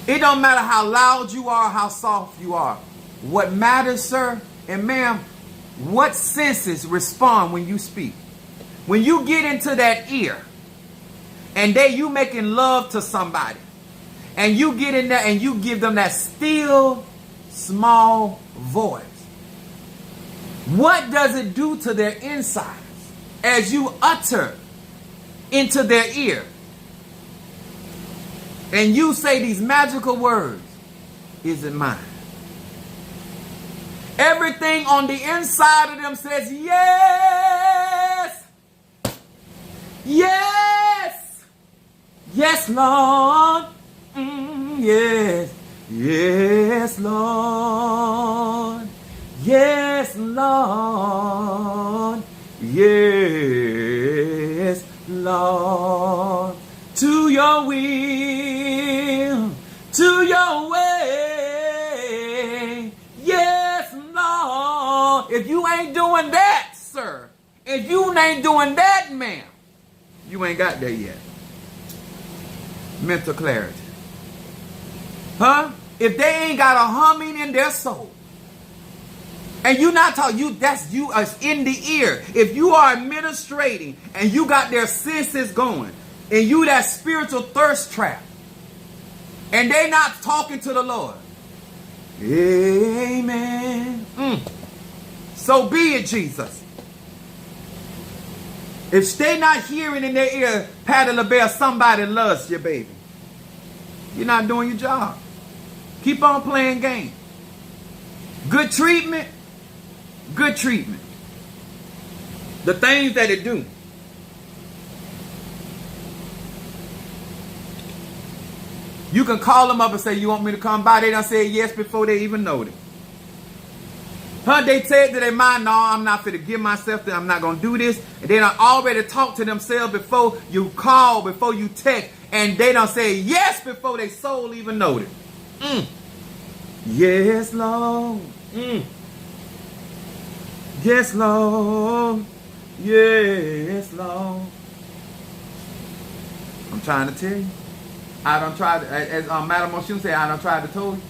It don't matter how loud you are, how soft you are. What matters, sir and ma'am, what senses respond when you speak? When you get into that ear and you making love to somebody and you get in there and you give them that still small voice, what does it do to their insides as you utter into their ear? And you say these magical words, is it mine? Everything on the inside of them says, yes, yes, yes, Lord, yes, yes, Lord, yes, Lord, yes, Lord, to your will, to your way, yes, Lord. If you ain't doing that, sir, if you ain't doing that, ma'am, you ain't got there yet. Mental clarity. If they ain't got a humming in their soul, and you not talking, that's you as in the ear. If you are administrating and you got their senses going, and you that spiritual thirst trap, and they not talking to the Lord, amen. So be it, Jesus. If they not hearing in their ear, Patty LaBelle, somebody loves you, baby, you're not doing your job. Keep on playing games. Good treatment. Good treatment. The things that it do. You can call them up and say, you want me to come by? They done said yes before they even know it. They said to their mind, no, I'm not going to give myself to, I'm not going to do this. And they done already talked to themselves before you call, before you text. And they done say yes before their soul even know it. Yes, Lord. Yes, Lord. Yes, Lord. I'm trying to tell you. I done tried, as Madam Oshun said, I done tried to tell you.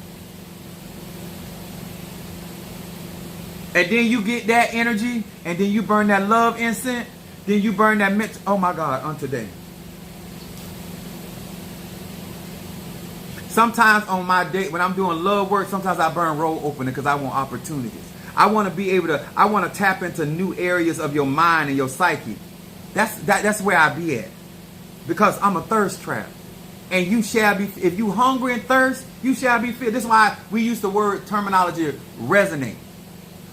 And then you get that energy, and then you burn that love incense, then you burn that mint. Oh my God, on today. Sometimes on my day, when I'm doing love work, sometimes I burn roll opener because I want opportunities. I want to be able to, I want to tap into new areas of your mind and your psyche. That's where I be at. Because I'm a thirst trap. And you shall be, if you hungry and thirst, you shall be filled. This is why we use the word terminology resonate.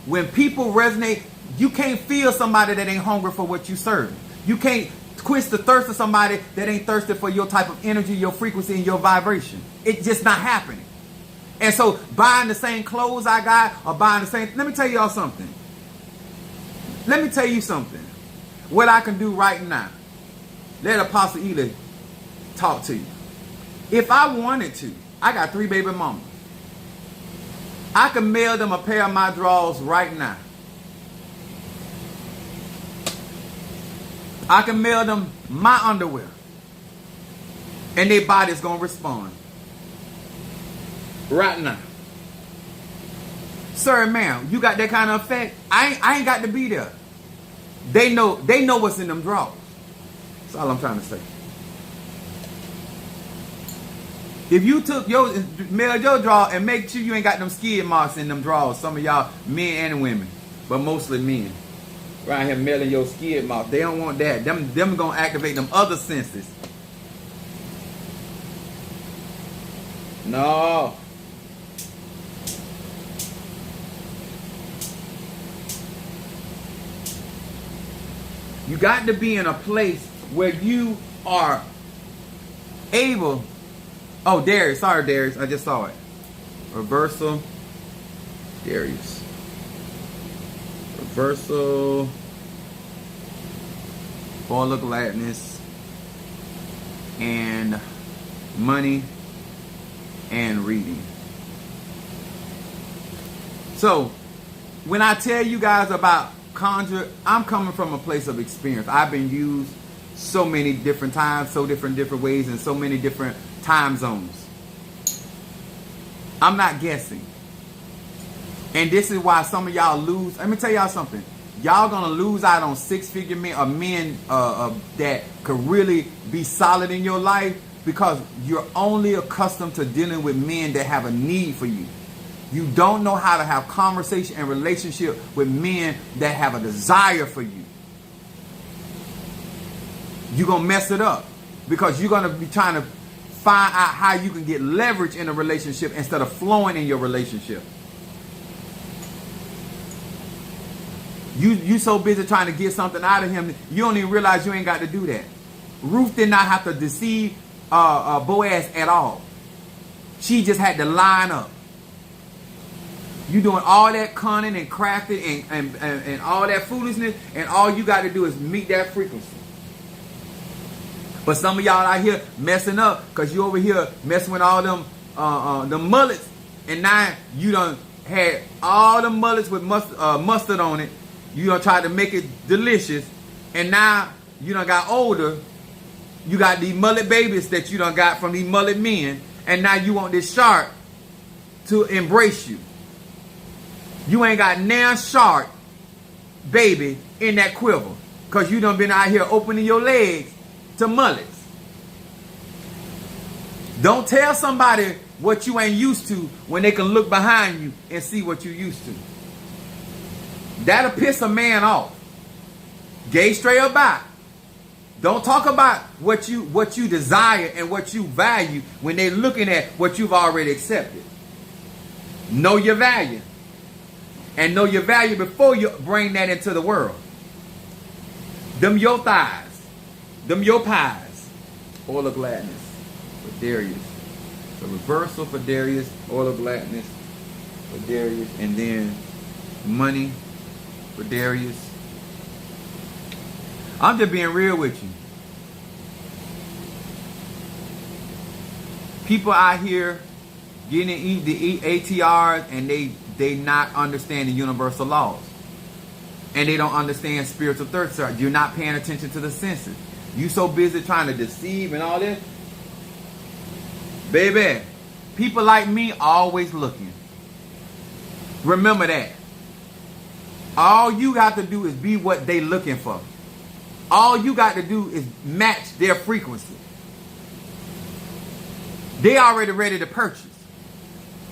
When people resonate, you can't feel somebody that ain't hungry for what you serve. You can't quench the thirst of somebody that ain't thirsty for your type of energy, your frequency, and your vibration. It's just not happening. And so buying the same clothes I got or buying the same, let me tell y'all something. Let me tell you something. What I can do right now. Let Apostle Ela talk to you. If I wanted to, I got 3 baby mamas. I can mail them a pair of my drawers right now. I can mail them my underwear. And their body's going to respond. Right now. Sir, ma'am, you got that kind of effect? I ain't got to be there. They know what's in them drawers. That's all I'm trying to say. If you took mailed your drawer and make sure you ain't got them skid marks in them drawers, some of y'all men and women, but mostly men, right here mailing your skid marks. They don't want that. Them gonna activate them other senses. No. You got to be in a place where you are able. Oh, Darius. Sorry, Darius. I just saw it. Reversal. Darius. Reversal. Ball of gladness. And money. And reading. So, when I tell you guys about conjure, I'm coming from a place of experience. I've been used so many different times, so different ways, in so many different time zones. I'm not guessing. And this is why some of y'all lose. Let me tell y'all something. Y'all gonna lose out on 6-figure men or men that could really be solid in your life because you're only accustomed to dealing with men that have a need for you. You don't know how to have conversation and relationship with men that have a desire for you. You're going to mess it up because you're going to be trying to find out how you can get leverage in a relationship instead of flowing in your relationship. You so busy trying to get something out of him, you don't even realize you ain't got to do that. Ruth did not have to deceive Boaz at all. She just had to line up. You doing all that cunning and crafting and all that foolishness, and all you got to do is meet that frequency. But some of y'all out here messing up because you over here messing with all them mullets, and now you done had all the mullets with mustard on it. You done tried to make it delicious, and now you done got older. You got these mullet babies that you done got from these mullet men, and now you want this shark to embrace you. You ain't got now shark baby in that quiver because you done been out here opening your legs to mullets. Don't tell somebody what you ain't used to when they can look behind you and see what you used to. That'll piss a man off. Gay, straight, or bi. Don't talk about what you desire and what you value when they're looking at what you've already accepted. Know your value. And know your value before you bring that into the world. Them your thighs. Them your pies. All of gladness. But there he is. So reversal for Darius, oil of gladness for Darius, and then money for Darius. I'm just being real with you. People out here getting the ATRs and they not understand the universal laws. And they don't understand spiritual thirst. You're not paying attention to the senses. You so busy trying to deceive and all this. Baby, people like me always looking. Remember that. All you got to do is be what they looking for. All you got to do is match their frequency. They already ready to purchase.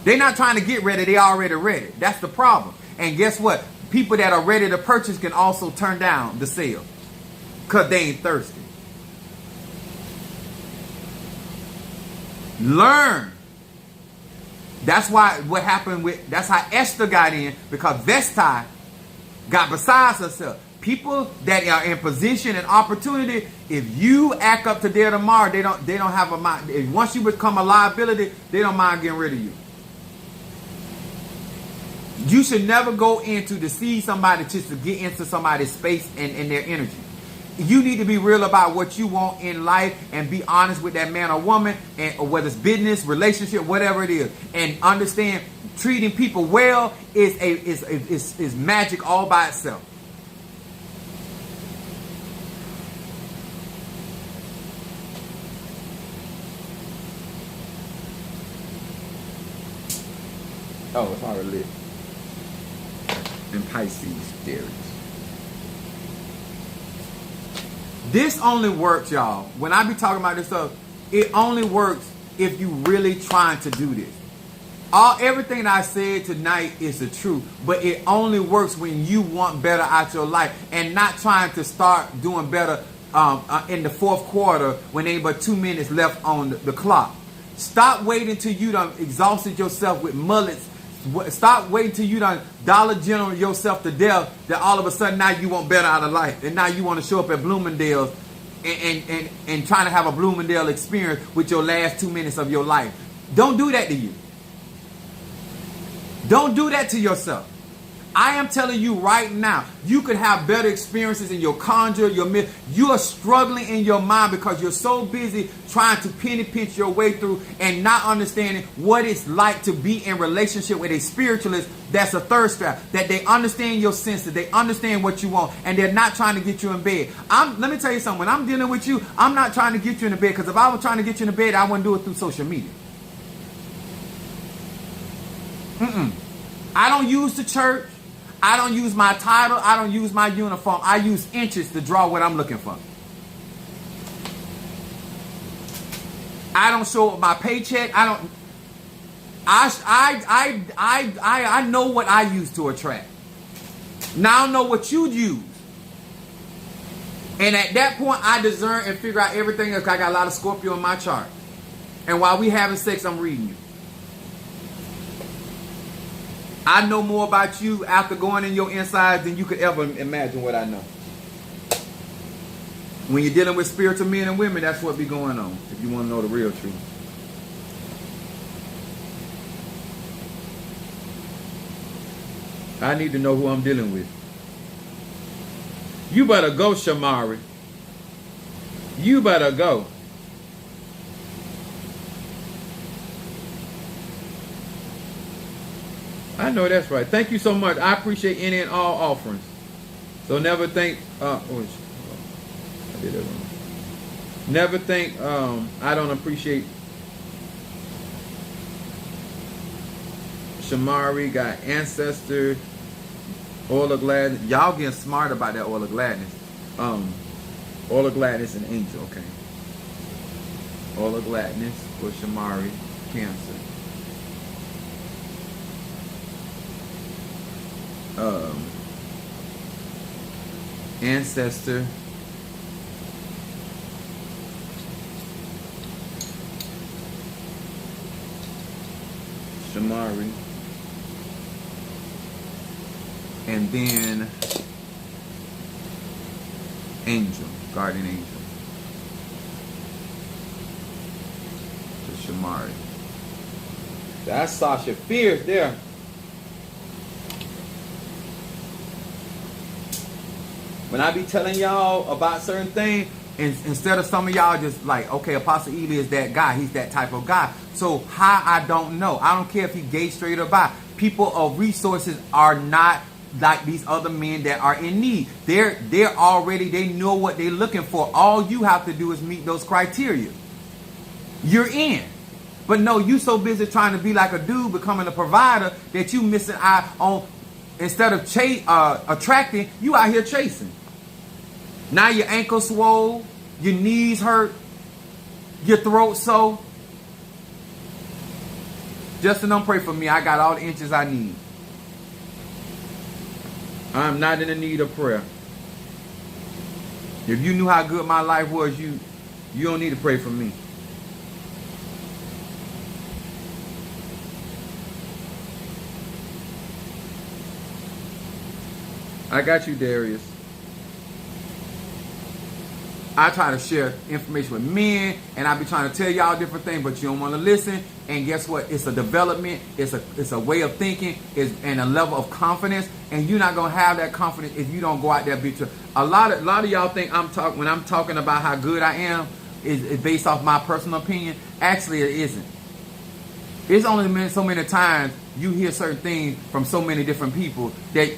They're not trying to get ready. They already ready. That's the problem. And guess what? People that are ready to purchase can also turn down the sale because they ain't thirsty. Learn. That's why what happened with, that's how Esther got in, because Vestai got besides herself. People that are in position and opportunity, if you act up today or tomorrow, they don't have a mind. Once you become a liability, they don't mind getting rid of you. You should never go in to deceive somebody just to get into somebody's space and their energy. You need to be real about what you want in life and be honest with that man or woman, or whether it's business, relationship, whatever it is, and understand treating people well is magic all by itself. Oh, it's already lit. And Pisces, Darius. This only works, y'all. When I be talking about this stuff, it only works if you really trying to do this. Everything I said tonight is the truth, but it only works when you want better out your life and not trying to start doing better in the fourth quarter when ain't but 2 minutes left on the clock. Stop waiting till you done exhausted yourself with mullets. Stop waiting till you done Dollar General yourself to death, that all of a sudden now you want better out of life. And now you want to show up at Bloomingdale's and trying to have a Bloomingdale experience with your last 2 minutes of your life. Don't do that to you. Don't do that to yourself. I am telling you right now, you could have better experiences in your conjure, you are struggling in your mind because you're so busy trying to penny pinch your way through and not understanding what it's like to be in relationship with a spiritualist that's a thirst trap, that they understand your senses, they understand what you want, and they're not trying to get you in bed. Let me tell you something, when I'm dealing with you, I'm not trying to get you in the bed, because if I was trying to get you in the bed, I wouldn't do it through social media. I don't use the church. I don't use my title. I don't use my uniform. I use inches to draw what I'm looking for. I don't show up my paycheck. I know what I use to attract. Now I know what you use. And at that point, I discern and figure out everything else. I got a lot of Scorpio in my chart. And while we having sex, I'm reading you. I know more about you after going in your insides than you could ever imagine what I know. When you're dealing with spiritual men and women, that's what be going on, if you want to know the real truth. I need to know who I'm dealing with. You better go, Shamari. You better go. I know that's right. Thank you so much. I appreciate any and all offerings. So never think, I did that wrong. Never think I don't appreciate. Shamari got ancestor, oil of gladness. Y'all getting smart about that oil of gladness. Oil of gladness and angel, okay. Oil of gladness for Shamari, Cancer. Ancestor, Shamari, and then angel, guardian angel, to Shamari. That's Sasha Fierce there. When I be telling y'all about certain things, and instead of some of y'all just like, okay, Apostle Ely is that guy. He's that type of guy. So how I don't know. I don't care if he gay, straight, or bi. People of resources are not like these other men that are in need. They're already, they know what they're looking for. All you have to do is meet those criteria. You're in. But no, you so busy trying to be like a dude, becoming a provider, that you missing out on, instead of attracting, you out here chasing. Now your ankle swole, your knees hurt, your throat sore. Justin, don't pray for me. I got all the inches I need. I'm not in the need of prayer. If you knew how good my life was, you don't need to pray for me. I got you, Darius. I try to share information with men, and I be trying to tell y'all different things, but you don't want to listen. And guess what? It's a development. It's a way of thinking, and a level of confidence. And you're not gonna have that confidence if you don't go out there and be true. A lot of y'all think when I'm talking about how good I am is based off my personal opinion. Actually, it isn't. It's only been so many times you hear certain things from so many different people that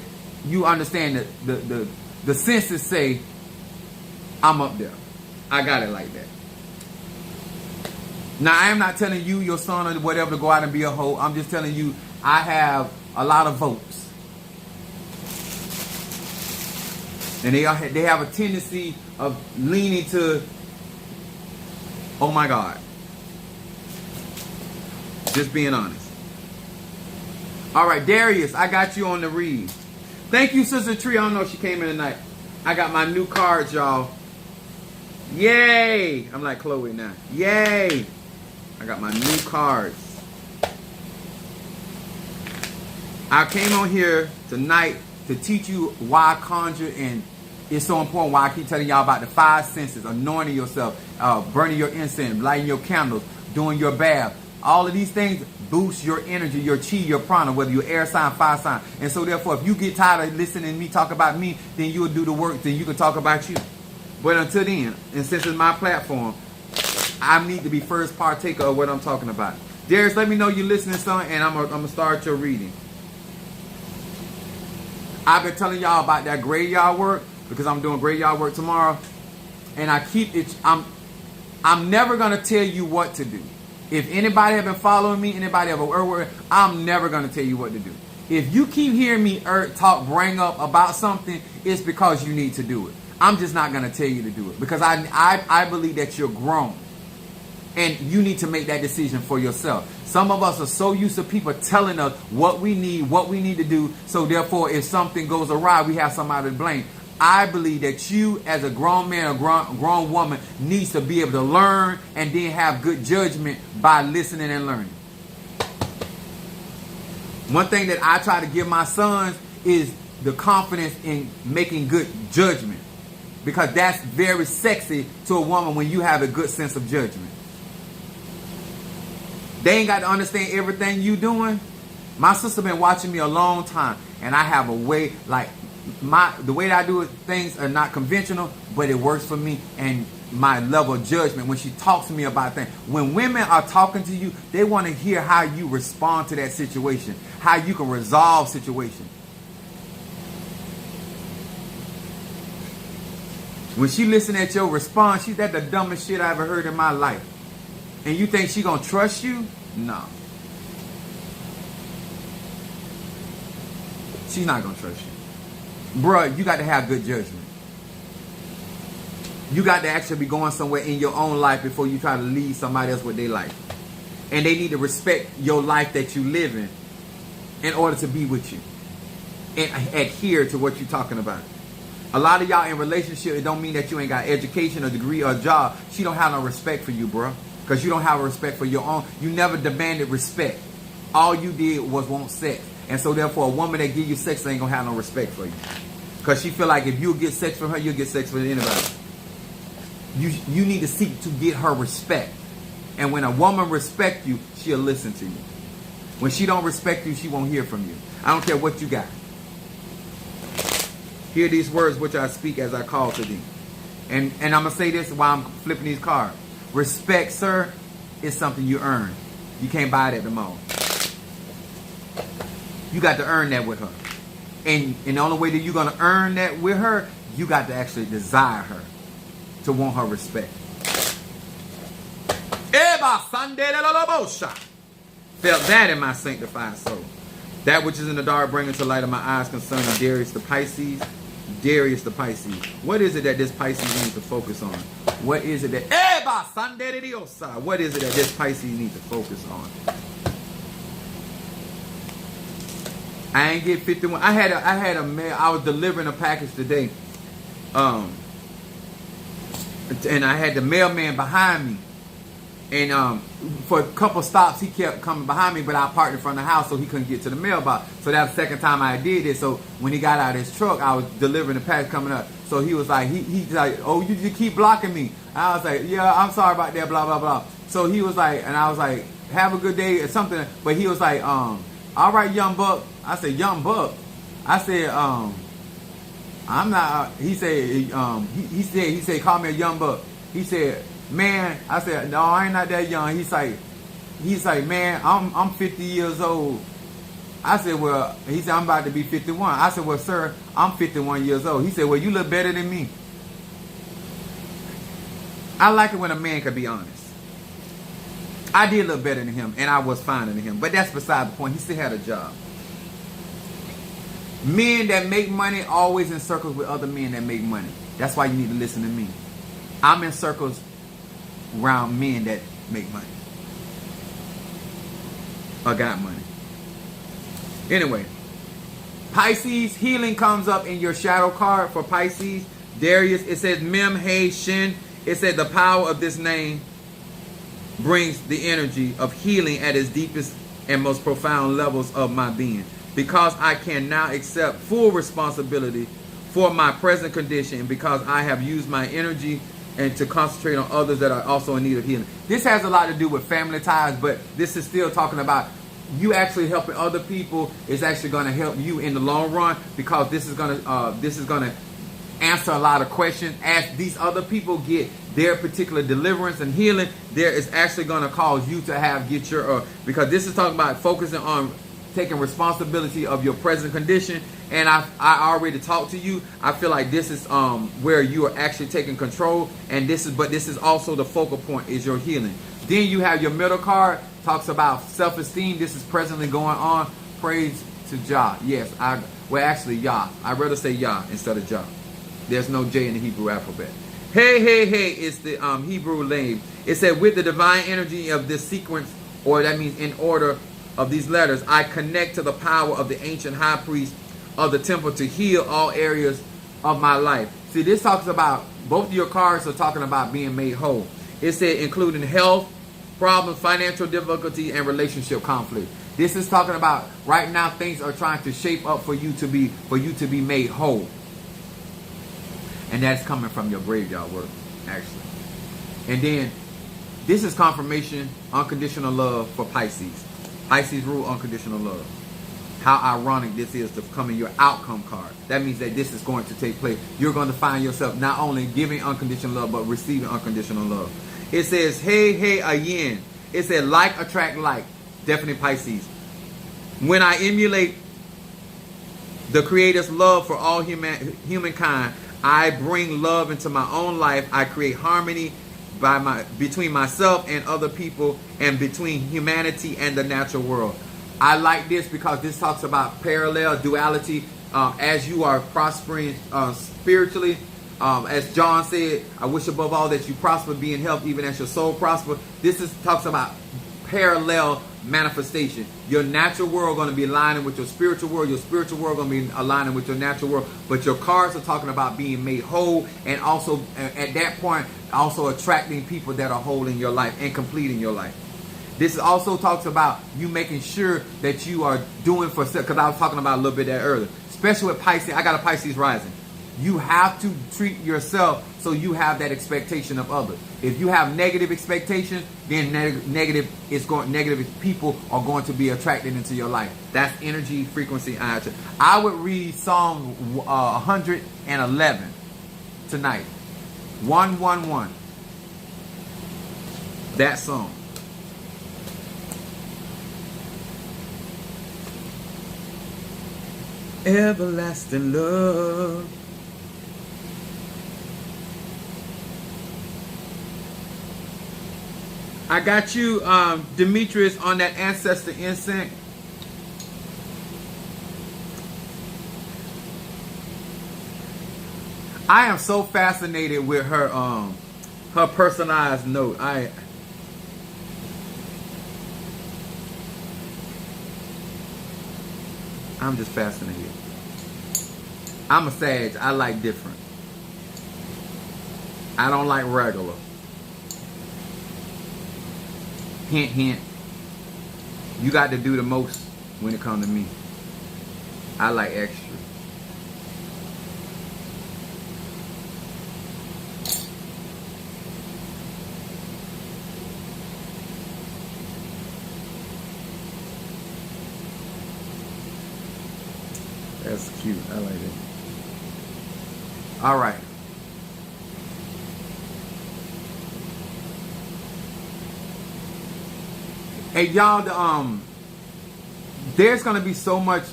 you understand that the senses say, I'm up there. I got it like that. Now, I am not telling you, your son, or whatever, to go out and be a hoe. I'm just telling you, I have a lot of votes. And they have a tendency of leaning to, oh my God. Just being honest. All right, Darius, I got you on the read. Thank you, Sister Tree. I don't know if she came in tonight. I got my new cards, y'all. Yay! I'm like Chloe now. Yay! I got my new cards. I came on here tonight to teach you why I conjure, and it's so important why I keep telling y'all about the 5 senses, anointing yourself, burning your incense, lighting your candles, doing your bath. All of these things boost your energy, your chi, your prana, whether you're air sign, fire sign. And so therefore, if you get tired of listening to me talk about me, then you'll do the work, then you can talk about you. But until then, and since it's my platform, I need to be first partaker of what I'm talking about. Darius, let me know you're listening, son, and I'm gonna start your reading. I've been telling y'all about that graveyard work because I'm doing graveyard work tomorrow, and I keep it. I'm never gonna tell you what to do. If anybody have been following me, anybody have a word, I'm never gonna tell you what to do. If you keep hearing me bring up about something, it's because you need to do it. I'm just not going to tell you to do it because I believe that you're grown and you need to make that decision for yourself. Some of us are so used to people telling us what we need to do. So therefore, if something goes awry, we have somebody to blame. I believe that you as a grown man or grown woman needs to be able to learn and then have good judgment by listening and learning. One thing that I try to give my sons is the confidence in making good judgment. Because that's very sexy to a woman when you have a good sense of judgment. They ain't got to understand everything you doing. My sister been watching me a long time, and I have a way, like the way that I do it, things are not conventional, but it works for me and my level of judgment when she talks to me about things. When women are talking to you, they want to hear how you respond to that situation, how you can resolve situations. When she listen at your response, she's that the dumbest shit I ever heard in my life. And you think she gonna trust you? No. She's not gonna trust you. Bruh, you got to have good judgment. You got to actually be going somewhere in your own life before you try to lead somebody else with their life. And they need to respect your life that you live in order to be with you. And adhere to what you're talking about. A lot of y'all in relationship, it don't mean that you ain't got education or degree or job. She don't have no respect for you, bro. Because you don't have a respect for your own. You never demanded respect. All you did was want sex. And so therefore, a woman that give you sex ain't going to have no respect for you. Because she feel like if you get sex from her, you'll get sex from anybody. You need to seek to get her respect. And when a woman respect you, she'll listen to you. When she don't respect you, she won't hear from you. I don't care what you got. Hear these words which I speak as I call to thee. And I'm going to say this while I'm flipping these cards. Respect, sir, is something you earn. You can't buy it at the mall. You got to earn that with her. And the only way that you're going to earn that with her, you got to actually desire her. To want her respect. Felt that in my sanctified soul. That which is in the dark bringing to light of my eyes concerning Darius the Pisces. Darius the Pisces. What is it that this Pisces needs to focus on? What is it that What is it that this Pisces needs to focus on? I ain't get 51. I had a mail. I was delivering a package today. And I had the mailman behind me. And for a couple stops, he kept coming behind me, but I parked in front of the house so he couldn't get to the mailbox. So that was the second time I did it. So when he got out of his truck, I was delivering the package coming up. So he was like, he's like, oh, you keep blocking me. I was like, yeah, I'm sorry about that, blah, blah, blah. So he was like, and I was like, have a good day or something. But he was like, all right, young buck. I said, young buck. I said, I'm not, he said, call me a young buck. He said, man, I said, no, I ain't not that young. He's like, man, I'm 50 years old. I said, well, he said, I'm about to be 51. I said, well, sir, I'm 51 years old. He said, well, you look better than me. I like it when a man can be honest. I did look better than him, and I was finer than him. But that's beside the point. He still had a job. Men that make money always in circles with other men that make money. That's why you need to listen to me. I'm in circles around men that make money. Or got money. Anyway. Pisces, healing comes up in your shadow card for Pisces. Darius, it says Mem, He, Shin. It said the power of this name brings the energy of healing at its deepest and most profound levels of my being. Because I can now accept full responsibility for my present condition, because I have used my energy and to concentrate on others that are also in need of healing. This has a lot to do with family ties, but this is still talking about you actually helping other people is actually going to help you in the long run, because this is going to answer a lot of questions. As these other people get their particular deliverance and healing, there is actually going to cause you to get your because this is talking about focusing on taking responsibility of your present condition. And I already talked to you. I feel like this is where you are actually taking control, and this is also the focal point is your healing. Then you have your middle card, talks about self-esteem. This is presently going on. Praise to Jah. Yes, actually Yah. I'd rather say Yah instead of Jah. There's no J in the Hebrew alphabet. Hey is the Hebrew name. It said with the divine energy of this sequence, or that means in order of these letters, I connect to the power of the ancient high priest of the temple to heal all areas of my life. See, this talks about, both of your cards are talking about being made whole. It said including health problems, financial difficulty, and relationship conflict. This is talking about right now things are trying to shape up for you to be made whole. And that's coming from your graveyard work, actually. And then this is confirmation, unconditional love for Pisces. Pisces rule unconditional love. How ironic this is to come in your outcome card. That means that this is going to take place. You're going to find yourself not only giving unconditional love, but receiving unconditional love. It says, hey, again. It said, like attract like. Definitely Pisces. When I emulate the Creator's love for all humankind, I bring love into my own life. I create harmony between myself and other people, and between humanity and the natural world. I like this because this talks about parallel duality. As you are prospering spiritually, as John said, I wish above all that you prosper, be in health, even as your soul prosper. This talks about parallel manifestation. Your natural world going to be aligning with your spiritual world. Your spiritual world going to be aligning with your natural world. But your cards are talking about being made whole, and also at that point, also attracting people that are whole in your life and complete in your life. This also talks about you making sure that you are doing for, because I was talking about a little bit that earlier. Especially with Pisces. I got a Pisces rising. You have to treat yourself so you have that expectation of others. If you have negative expectations, then negative people are going to be attracted into your life. That's energy, frequency, and action. I would read Psalm 111 tonight. 111. That song. Everlasting love. I got you, Demetrius, on that ancestor incense. I am so fascinated with her her personalized note. I'm just fascinated. I'm a Sag. I like different. I don't like regular. Hint, hint. You got to do the most when it comes to me. I like extra. That's cute. I like it. All right. Hey, y'all, there's going to be so much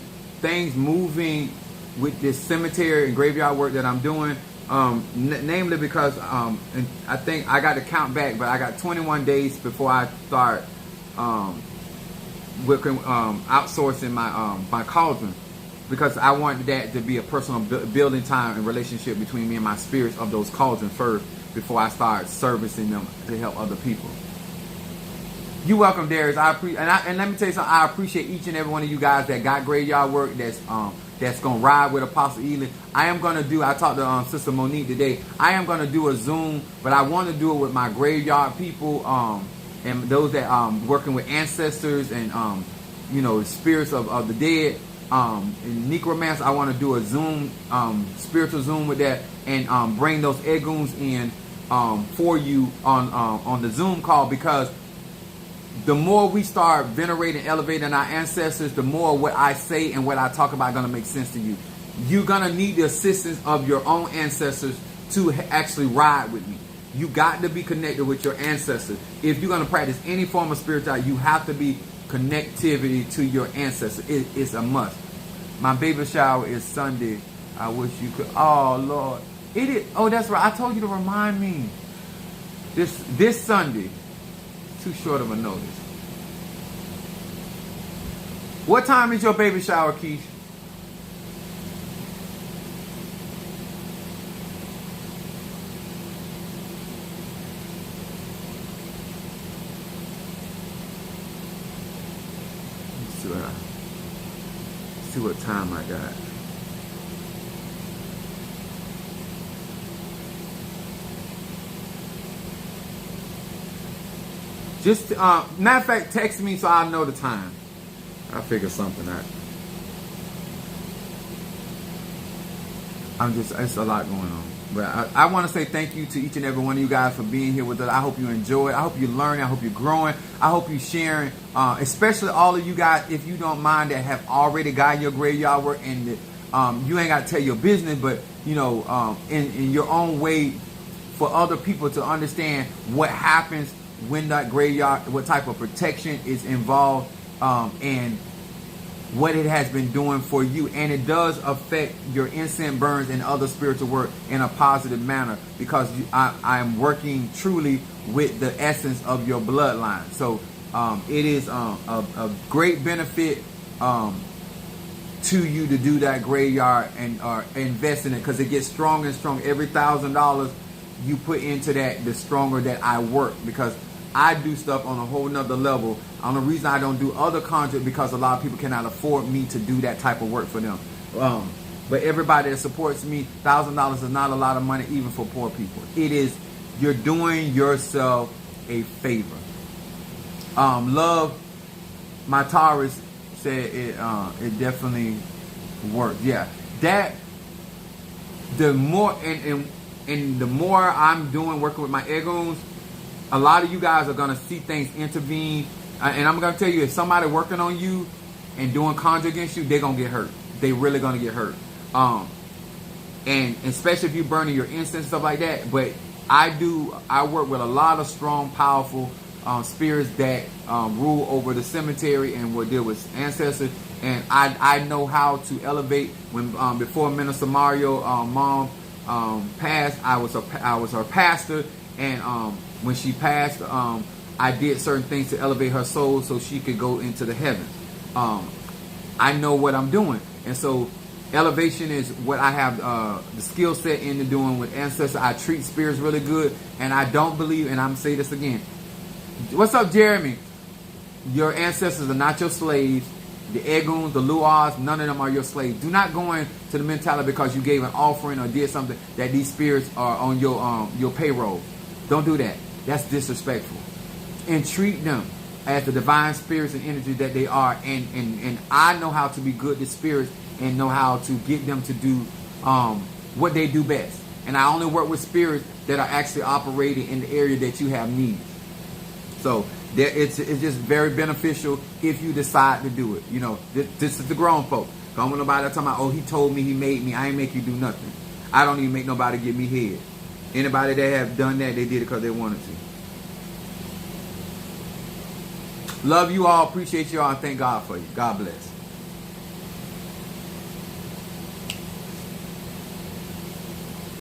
things moving with this cemetery and graveyard work that I'm doing. Namely because and I think I got to count back, but I got 21 days before I start outsourcing my cauldron, because I wanted that to be a personal building time and relationship between me and my spirits of those cauldrons first before I start servicing them to help other people. You're welcome, Darius. And let me tell you something. I appreciate each and every one of you guys that got graveyard work that's gonna ride with Apostle Ely. I talked to Sister Monique today. I am gonna do a Zoom, but I want to do it with my graveyard people and those that working with ancestors and spirits of the dead. In necromancy, I want to do a Zoom, spiritual Zoom with that, and bring those egoons in for you on the Zoom call, because the more we start venerating, elevating our ancestors, the more what I say and what I talk about is going to make sense to you. You're going to need the assistance of your own ancestors to actually ride with me. You got to be connected with your ancestors. If you're going to practice any form of spirituality, you have to be connectivity to your ancestors. It's a must. My baby shower is Sunday. I wish you could. Oh, Lord. It is. Oh, that's right. I told you to remind me. This Sunday. Too short of a notice. What time is your baby shower, Keith? Let's see what time I got. Just, matter of fact, text me so I'll know the time. I'll figure something out. It's a lot going on. But I want to say thank you to each and every one of you guys for being here with us. I hope you enjoy it. I hope you're learning. I hope you're growing. I hope you're sharing. Especially all of you guys, if you don't mind, that have already got your graveyard work, and you ain't got to tell your business, but, in your own way, for other people to understand what happens when that graveyard, what type of protection is involved, and what it has been doing for you. And it does affect your incense burns and other spiritual work in a positive manner, because I am working truly with the essence of your bloodline. So it is a great benefit to you to do that graveyard and invest in it, because it gets stronger and stronger. Every $1,000 you put into that, the stronger that I work, because I do stuff on a whole nother level. The reason I don't do other contracts, because a lot of people cannot afford me to do that type of work for them. But everybody that supports me, $1,000 is not a lot of money, even for poor people. It is, you're doing yourself a favor. Love, my Taurus said it definitely worked. Yeah, that the more and the more I'm doing working with my egos, a lot of you guys are gonna see things intervene. And I'm gonna tell you, if somebody working on you and doing conjure against you, they're gonna get hurt. They really gonna get hurt. And especially if you're burning your incense, stuff like that. But I work with a lot of strong, powerful spirits that rule over the cemetery and will deal with ancestors. And I know how to elevate. When before Minister Mario mom passed, I was her pastor, and when she passed, I did certain things to elevate her soul so she could go into the heavens. I know what I'm doing, and so elevation is what I have the skill set into doing with ancestors. I treat spirits really good, and I don't believe, and I'm say this again. What's up, Jeremy? Your ancestors are not your slaves. The Eguns, the Luas, none of them are your slaves. Do not go into the mentality because you gave an offering or did something that these spirits are on your payroll. Don't do that. That's disrespectful. And treat them as the divine spirits and energy that they are. And I know how to be good to spirits and know how to get them to do what they do best. And I only work with spirits that are actually operating in the area that you have needs. So it's just very beneficial if you decide to do it. You know, this is the grown folk. Don't want nobody talking about, oh, he told me, he made me. I ain't make you do nothing. I don't even make nobody give me head. Anybody that have done that, they did it because they wanted to. Love you all. Appreciate you all. And thank God for you. God bless.